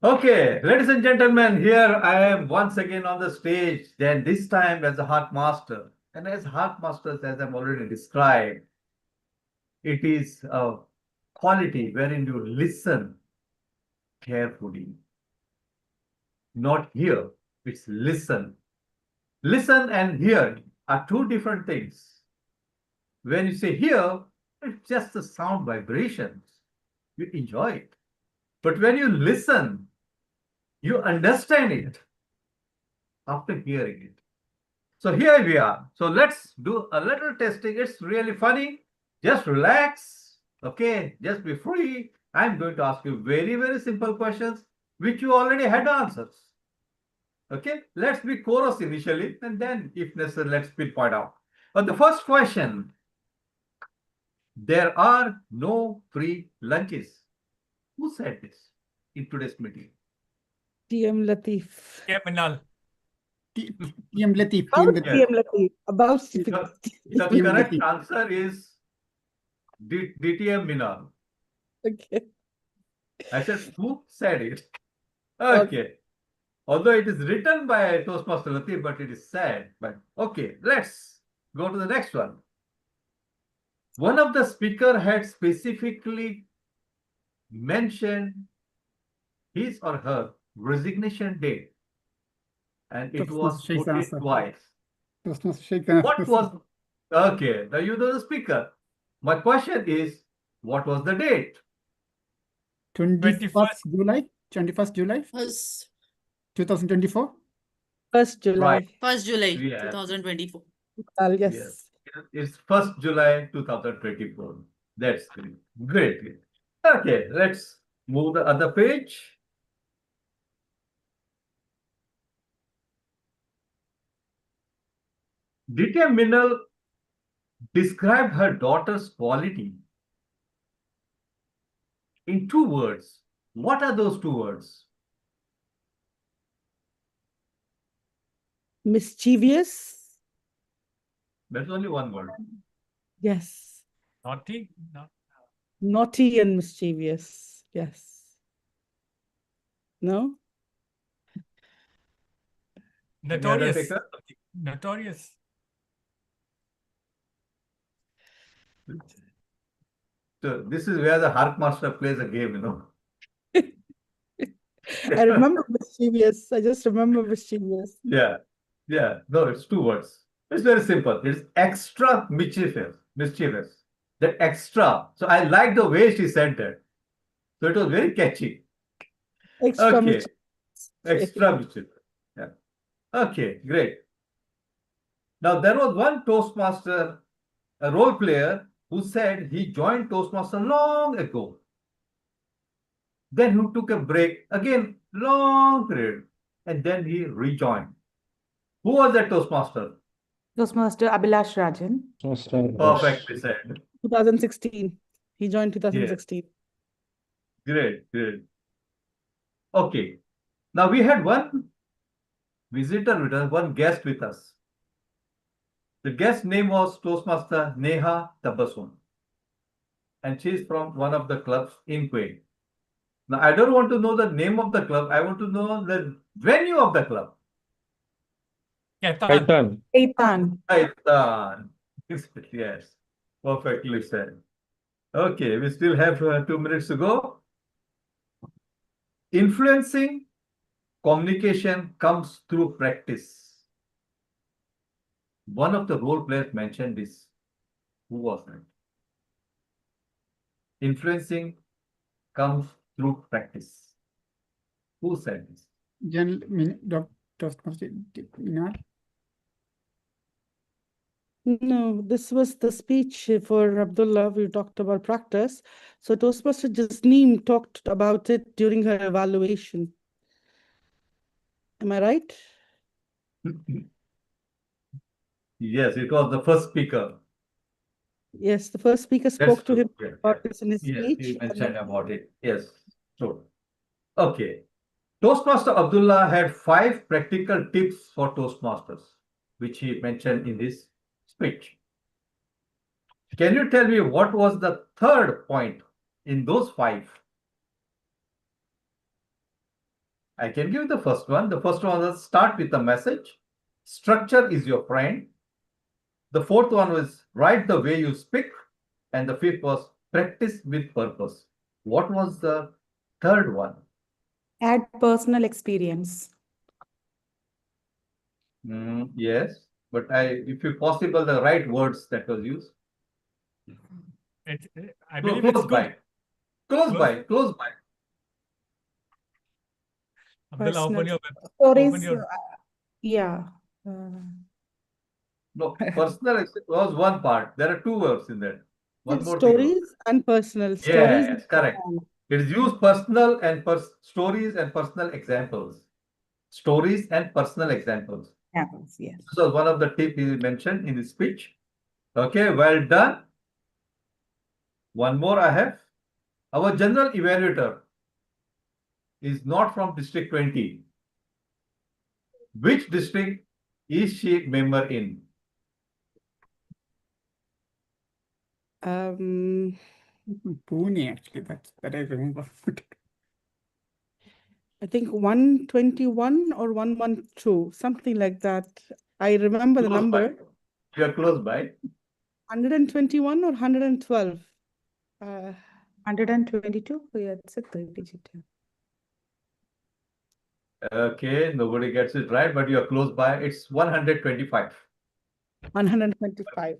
Okay, ladies and gentlemen, here I am once again on the stage, then this time as a heart master. And as heart masters, as I've already described, it is a quality wherein you listen carefully. Not hear, it's listen. Listen and hear are two different things. When you say hear, it's just the sound vibrations. You enjoy it. But when you listen, you understand it after hearing it. So here we are. So let's do a little testing. It's really funny. Just relax. Okay, just be free. I'm going to ask you very, very simple questions which you already had answers. Okay, let's be chorus initially, and then if necessary, let's pinpoint out. But the first question, there are no free lunches. Who said this in today's meeting? TM Latif. Yeah, Minal. TM Latif. About TM Latif. TM Latif. About The TM correct Latif. answer is DTM Minal. Okay. I said, who said it? Okay. Although it is written by Toastmaster Latif, but it is said. But okay, let's go to the next one. One of the speaker had specifically mentioned his or her resignation date, and it was quoted twice. What was, okay, now you know the speaker. My question is, what was the date? 21st July? 21st July? Was 2024? 1st July. Right. 1st July Yeah. 2024. Yes. Yes. It's 1st July 2024. That's great. Great. Okay, let's move the other page. Ditya Minal described her daughter's quality in 2 words. What are those 2 words? Mischievous. That's only 1 word. Yes. Naughty? No. Naughty and mischievous. Yes. No? Notorious. taker? Notorious. So this is where the harp master plays a game, you know. I remember mischievous. I just remember mischievous. Yeah. No, it's 2 words. It's very simple. It's extra mischievous. That extra. So I like the way she said that. So it was very catchy. Extra Okay. mischievous. Extra mischievous. Yeah. Okay, great. Now there was one Toastmaster, a role player, who said he joined Toastmaster long ago. Then he took a break, again, long period, and then he rejoined. Who was that Toastmaster? Toastmaster Abhilash Rajan. Perfectly said. 2016. He joined 2016. Great. Okay. Now we had one visitor with us, one guest with us. The guest name was Toastmaster Neha Tabassum. And she is from one of the clubs in Kuwait. Now, I don't want to know the name of the club. I want to know the venue of the club. Kaitan. Eitan. Kaitan. Yes, perfectly said. Okay, we still have 2 minutes to go. Influencing communication comes through practice. One of the role players mentioned this. Who was that? Influencing comes through practice. Who said this? Dr. Minar? No, this was the speech for Abdullah. We talked about practice. So Toastmaster Jasneem talked about it during her evaluation. Am I right? Yes, it was the first speaker. Yes, the first speaker That's spoke to true. him Yeah, about this in his yes, speech. he and mentioned then- about it. Yes, true. Okay. Toastmaster Abdullah had 5 practical tips for Toastmasters, which he mentioned in this speech. Can you tell me what was the third point in those 5? I can give you the first one. The first one was start with a message. Structure is your friend. The fourth one was write the way you speak. And the fifth was practice with purpose. What was the third one? Add personal experience. Yes, but if you possible, the right words that was used. I believe it's Close by. good. Close by. Close by. Abdullah, open your web. Stories, Open your. yeah. No, personal was one part. There are 2 words in that. One more thing. Stories and personal. Stories. Yes, correct. It is used personal and stories and personal examples. Stories and personal examples. Examples, yes. This was one of the tips he mentioned in his speech. Okay, well done. One more I have. Our general evaluator is not from District 20. Which district is she member in? Pune, actually, that I remember. I think 121 or 112, something like that. I remember the Close number. by. You are close by. 121 or 112. 122. Yeah, it's a third digit. Okay, nobody gets it right, but you are close by. It's 125. 125.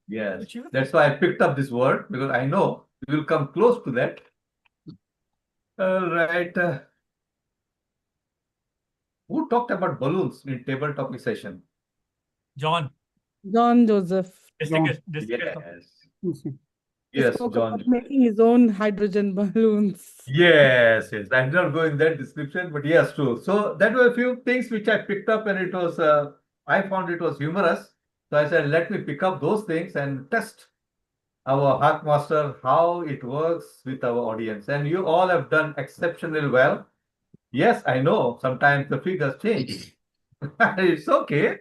Yes, that's why I picked up this word because I know we will come close to that. All right. Who talked about balloons in table topic session? John. John Joseph. Yes. He Yes, spoke John. about making his own hydrogen balloons. Yes. I'm not going that description, but yes, true. So that were a few things which I picked up, and it was I found it was humorous. So I said, let me pick up those things and test our Hackmaster how it works with our audience. And you all have done exceptionally well. Yes, I know sometimes the figures change. It's okay.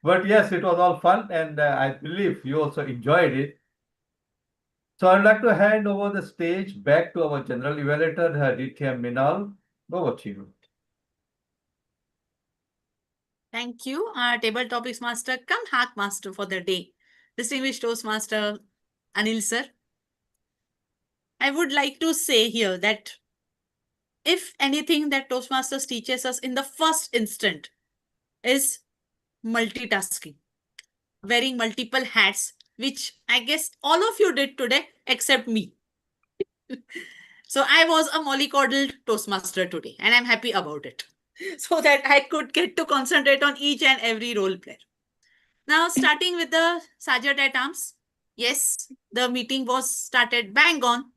But yes, it was all fun, and I believe you also enjoyed it. So I'd like to hand over the stage back to our general evaluator, Aditya Minal. Over to you. Thank you, our table topics master, come hack master for the day. Distinguished Toastmaster Anil sir. I would like to say here that if anything that Toastmasters teaches us in the first instant is multitasking, wearing multiple hats, which I guess all of you did today except me. So I was a mollycoddled Toastmaster today, and I'm happy about it, so that I could get to concentrate on each and every role player. Now, starting with the Sergeant at Arms. Yes, the meeting was started bang on,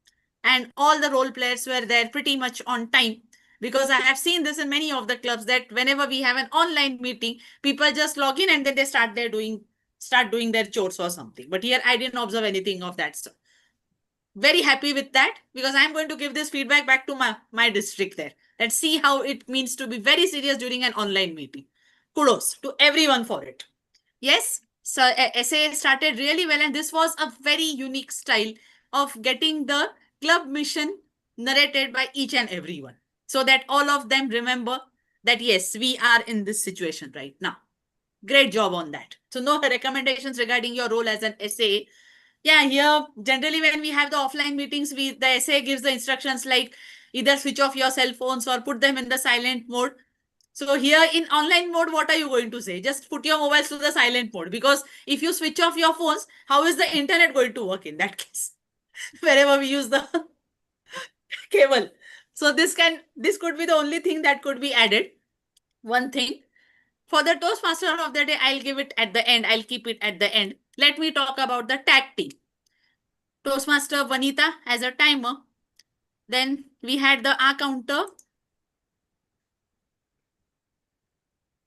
and all the role players were there pretty much on time. Because I have seen this in many of the clubs that whenever we have an online meeting, people just log in and then they start doing their chores or something. But here I didn't observe anything of that sort. Very happy with that, because I'm going to give this feedback back to my district there. Let's see how it means to be very serious during an online meeting. Kudos to everyone for it. Yes, so essay started really well, and this was a very unique style of getting the club mission narrated by each and everyone, so that all of them remember that yes, we are in this situation right now. Great job on that. So no recommendations regarding your role as an SA. Yeah, here generally when we have the offline meetings, the SA gives the instructions like either switch off your cell phones or put them in the silent mode. So here in online mode, what are you going to say? Just put your mobiles to the silent mode, because if you switch off your phones, how is the internet going to work in that case? Wherever we use the cable. So this could be the only thing that could be added. One thing. For the Toastmaster of the day, I'll give it at the end. I'll keep it at the end. Let me talk about the tag team. Toastmaster Vanita as a timer. Then we had the R counter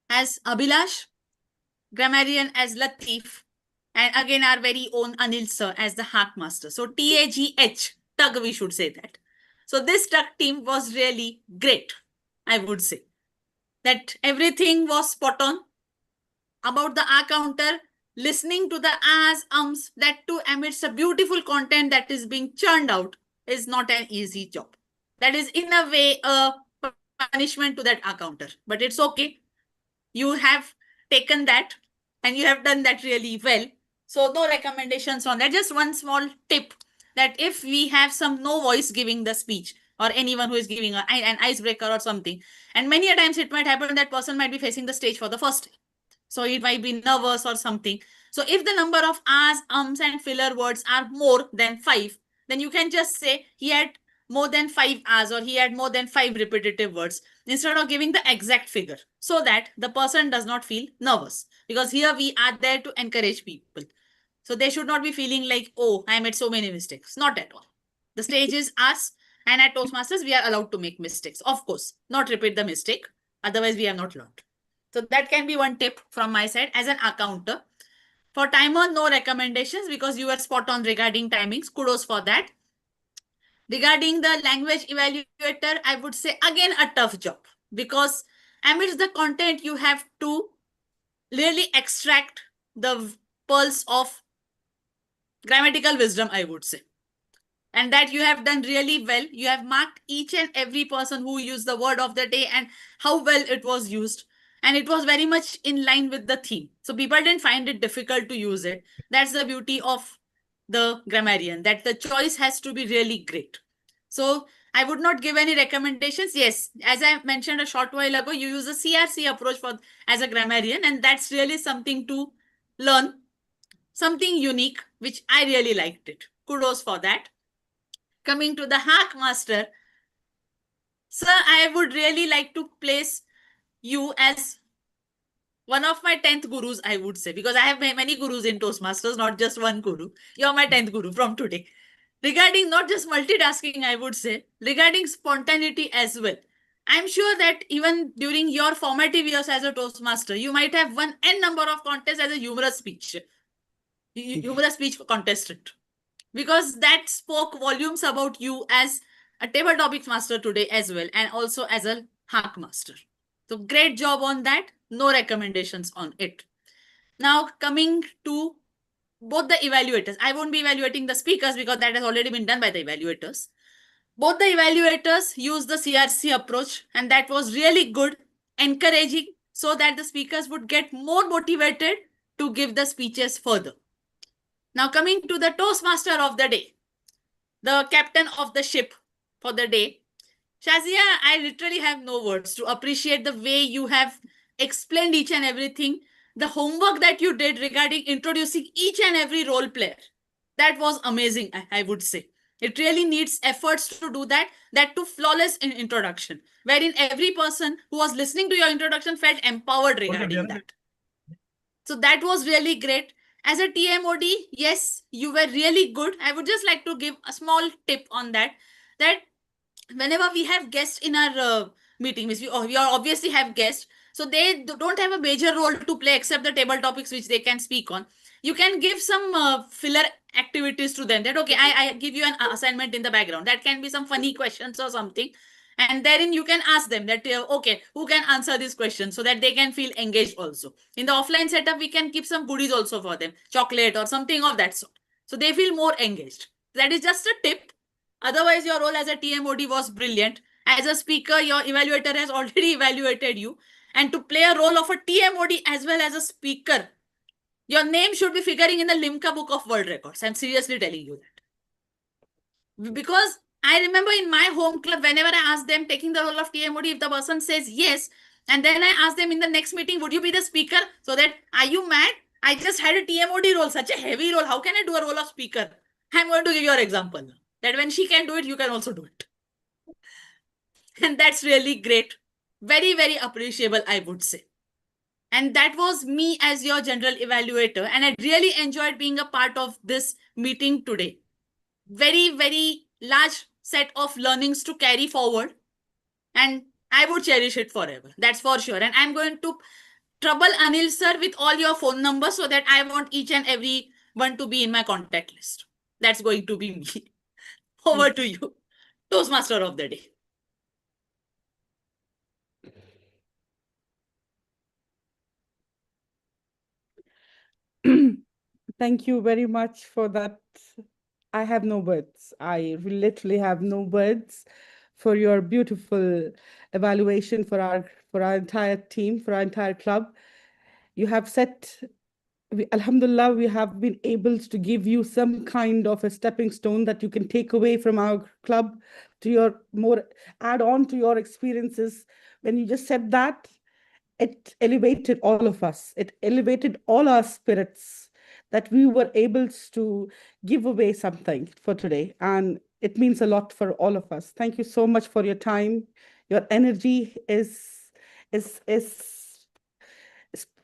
as Abhilash, grammarian as Latif, and again our very own Anil sir as the hack master. So TAGH, tug we should say that. So this tug team was really great, I would say. That everything was spot on. About the R counter, listening to the ahs, ums, that too amidst a beautiful content that is being churned out is not an easy job. That is in a way a punishment to that R counter, but it's okay. You have taken that and you have done that really well. So no recommendations on that. Just one small tip that if we have some no voice giving the speech or anyone who is giving an icebreaker or something, and many a times it might happen that person might be facing the stage for the first time. So it might be nervous or something. So if the number of ahs, ums and filler words are more than 5, then you can just say he had more than 5 ahs or he had more than 5 repetitive words instead of giving the exact figure, so that the person does not feel nervous. Because here we are there to encourage people. So they should not be feeling like, oh, I made so many mistakes. Not at all. The stage is us, and at Toastmasters, we are allowed to make mistakes. Of course, not repeat the mistake. Otherwise, we have not learned. So that can be one tip from my side as an accounter. For timer, no recommendations because you were spot on regarding timings. Kudos for that. Regarding the language evaluator, I would say again a tough job because amidst the content, you have to really extract the pearls of grammatical wisdom, I would say. And that you have done really well. You have marked each and every person who used the word of the day and how well it was used. And it was very much in line with the theme. So people didn't find it difficult to use it. That's the beauty of the grammarian, that the choice has to be really great. So I would not give any recommendations. Yes, as I mentioned a short while ago, you use a CRC approach as a grammarian, and that's really something to learn, something unique, which I really liked it. Kudos for that. Coming to the hack master, sir, I would really like to place you as one of my 10th gurus, I would say, because I have many gurus in Toastmasters, not just one guru. You're my 10th guru from today. Regarding not just multitasking, I would say, regarding spontaneity as well. I'm sure that even during your formative years as a Toastmaster, you might have won n number of contests as a humorous speech contestant. Because that spoke volumes about you as a table topics master today as well, and also as a hack master. So great job on that. No recommendations on it. Now coming to both the evaluators. I won't be evaluating the speakers because that has already been done by the evaluators. Both the evaluators used the CRC approach, and that was really good, encouraging, so that the speakers would get more motivated to give the speeches further. Now coming to the Toastmaster of the day, the captain of the ship for the day. Shazia, I literally have no words to appreciate the way you have explained each and everything. The homework that you did regarding introducing each and every role player, that was amazing, I would say. It really needs efforts to do that to flawless in introduction, wherein every person who was listening to your introduction felt empowered regarding that. So that was really great. As a TMOD, yes, you were really good. I would just like to give a small tip on that whenever we have guests in our meeting, we obviously have guests, so they don't have a major role to play except the table topics which they can speak on. You can give some filler activities to them, that okay, I give you an assignment in the background. That can be some funny questions or something. And therein you can ask them that, okay, who can answer this question, so that they can feel engaged also. In the offline setup, we can keep some goodies also for them, chocolate or something of that sort. So they feel more engaged. That is just a tip. Otherwise, your role as a TMOD was brilliant. As a speaker, your evaluator has already evaluated you. And to play a role of a TMOD as well as a speaker, your name should be figuring in the Limca Book of World Records. I'm seriously telling you that. Because I remember in my home club, whenever I ask them taking the role of TMOD, if the person says yes, and then I ask them in the next meeting, would you be the speaker? So that, are you mad? I just had a TMOD role, such a heavy role. How can I do a role of speaker? I'm going to give you an example. That when she can do it, you can also do it. And that's really great. Very, very appreciable, I would say. And that was me as your general evaluator. And I really enjoyed being a part of this meeting today. Very, very large set of learnings to carry forward. And I would cherish it forever. That's for sure. And I'm going to trouble Anil sir with all your phone numbers so that I want each and every one to be in my contact list. That's going to be me. Over to you, Toastmaster of the day. Thank you very much for that. I have no words. I literally have no words for your beautiful evaluation for our entire team, for our entire club. You have set, Alhamdulillah, we have been able to give you some kind of a stepping stone that you can take away from our club to your more add on to your experiences. When you just said that, it elevated all of us. It elevated all our spirits that we were able to give away something for today. And it means a lot for all of us. Thank you so much for your time. Your energy is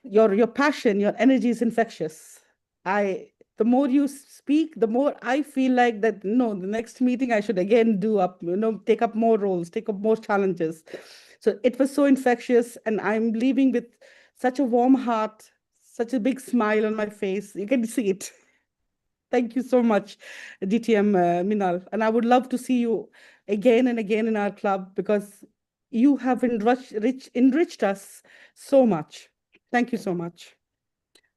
your passion, your energy is infectious. The more you speak, the more I feel like that, no, the next meeting I should again take up more roles, take up more challenges. So it was so infectious, and I'm leaving with such a warm heart, such a big smile on my face. You can see it. Thank you so much, DTM Minal. And I would love to see you again and again in our club, because you have enriched us so much. Thank you so much.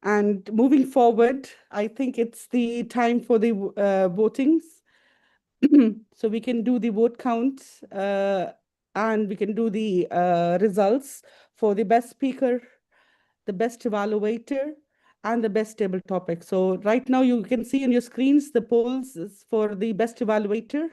And moving forward, I think it's the time for the votings. So we can do the vote count, and we can do the results for the best speaker, the best evaluator, and the best table topic. So right now you can see on your screens the polls for the best evaluator.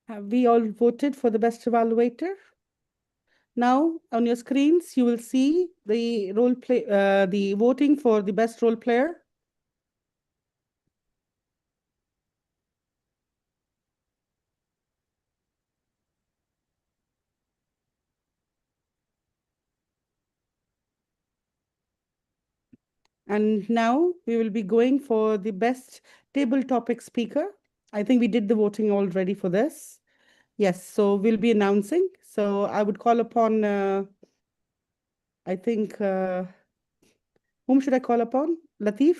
Have we all voted for the best evaluator? Now, on your screens, you will see the the voting for the best role player. And now we will be going for the best table topic speaker. I think we did the voting already for this. Yes, so we'll be announcing. So I would call upon, I think, whom should I call upon? Latif?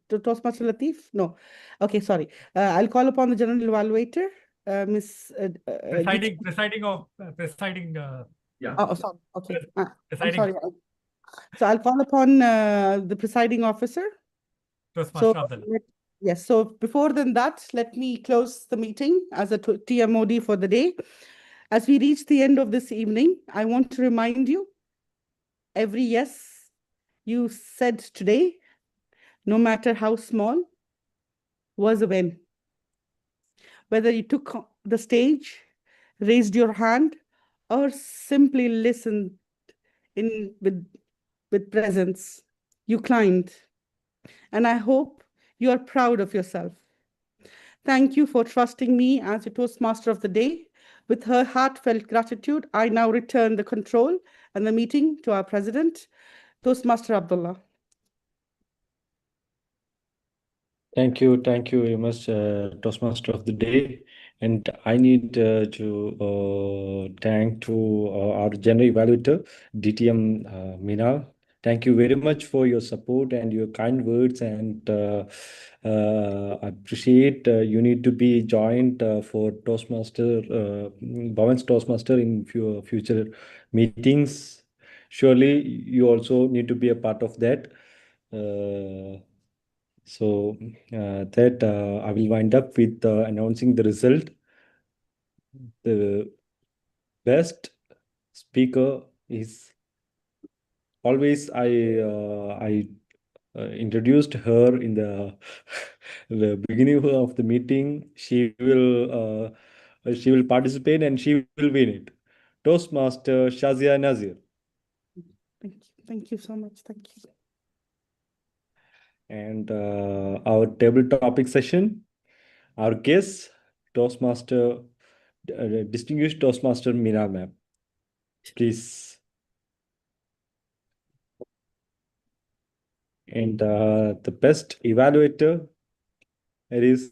Toastmaster Latif? No. Okay, sorry. I'll call upon the general evaluator, Miss. Presiding. Yeah. Oh, sorry. Okay. I'm Presiding. sorry. So I'll call upon the presiding officer. Toastmaster Abdullah. Yes, so before than that, let me close the meeting as a TMOD for the day. As we reach the end of this evening, I want to remind you, every yes you said today, no matter how small, was a win. Whether you took the stage, raised your hand, or simply listened with presence, you climbed. And I hope you are proud of yourself. Thank you for trusting me as your Toastmaster of the day. With her heartfelt gratitude, I now return the control and the meeting to our president, Toastmaster Abdullah. Thank you very much, Toastmaster of the Day. And I need to thank to our general evaluator, DTM Mina. Thank you very much for your support and your kind words. And I appreciate you need to be joined for Toastmaster, Bhavan's Toastmaster in future meetings. Surely you also need to be a part of that. So that I will wind up with announcing the result. The best speaker is always I introduced her in the the beginning of the meeting. She will participate and she will win it. Toastmaster Shazia Nazir. Thank you. Thank you so much. Thank you. And our table topic session, our guest, Toastmaster, distinguished Toastmaster Meena ma'am. Please. And the best evaluator, it is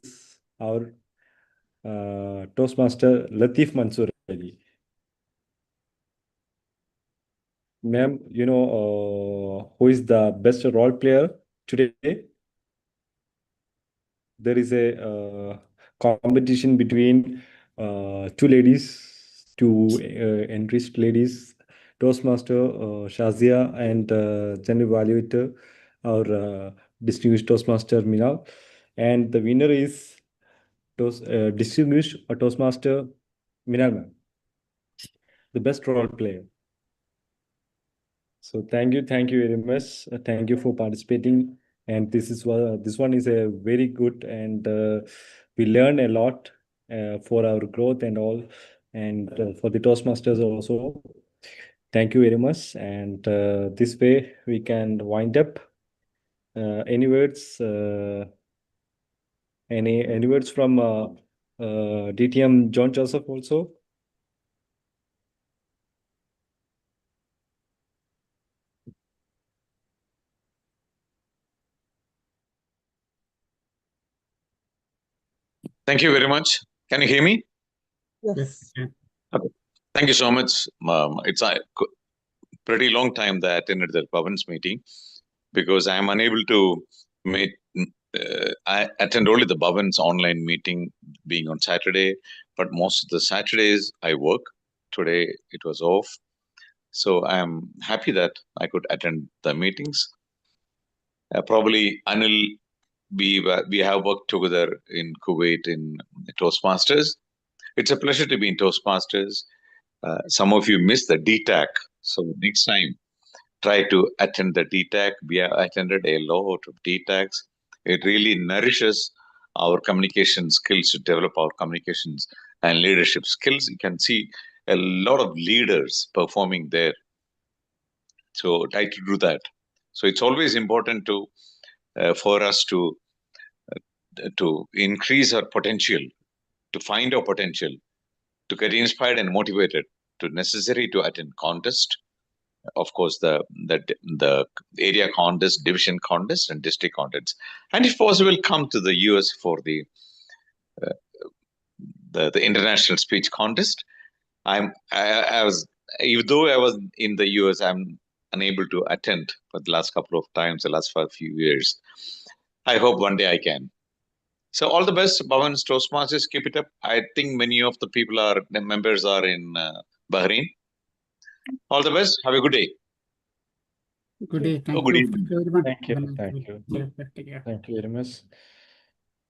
our Toastmaster Latif Mansoor Ali. Ma'am, you know who is the best role player today? There is a competition between two ladies, two enriched ladies, Toastmaster Shazia and general evaluator, our distinguished Toastmaster Meena. And the winner is distinguished Toastmaster Meena ma'am, the best role player. So thank you very much. Thank you for participating. And this one is a very good, and we learn a lot for our growth and all, and for the Toastmasters also. Thank you very much. And this way we can wind up. Any words? Any words from DTM John Joseph also? Thank you very much. Can you hear me? Yes. Okay. Thank you so much. It's a pretty long time that I attended the Bhavan's meeting because I am unable to meet. I attend only the Bhavan's online meeting being on Saturday, but most of the Saturdays I work. Today it was off. So I am happy that I could attend the meetings. Probably Anil, we have worked together in Kuwait in Toastmasters. It's a pleasure to be in Toastmasters. Some of you missed the DTAC. So next time, try to attend the DTAC. We have attended a lot of DTACs. It really nourishes our communication skills to develop our communications and leadership skills. You can see a lot of leaders performing there. So try to do that. So it's always important to for us to increase our potential, to find our potential, to get inspired and motivated, to necessary to attend contest. Of course, the area contest, division contest, and district contests, and if possible, come to the US for the international speech contest. I was, even though I was in the US, I'm unable to attend for the last couple of times, the last few years. I hope one day I can. So all the best, Bhavan's Toastmasters. Keep it up. I think many of the members are in Bahrain. All the best. Have a good day. Good day. Thank good you evening. everyone. Thank you. Have a nice Thank day. you. Cheers. Take care. Thank you very much.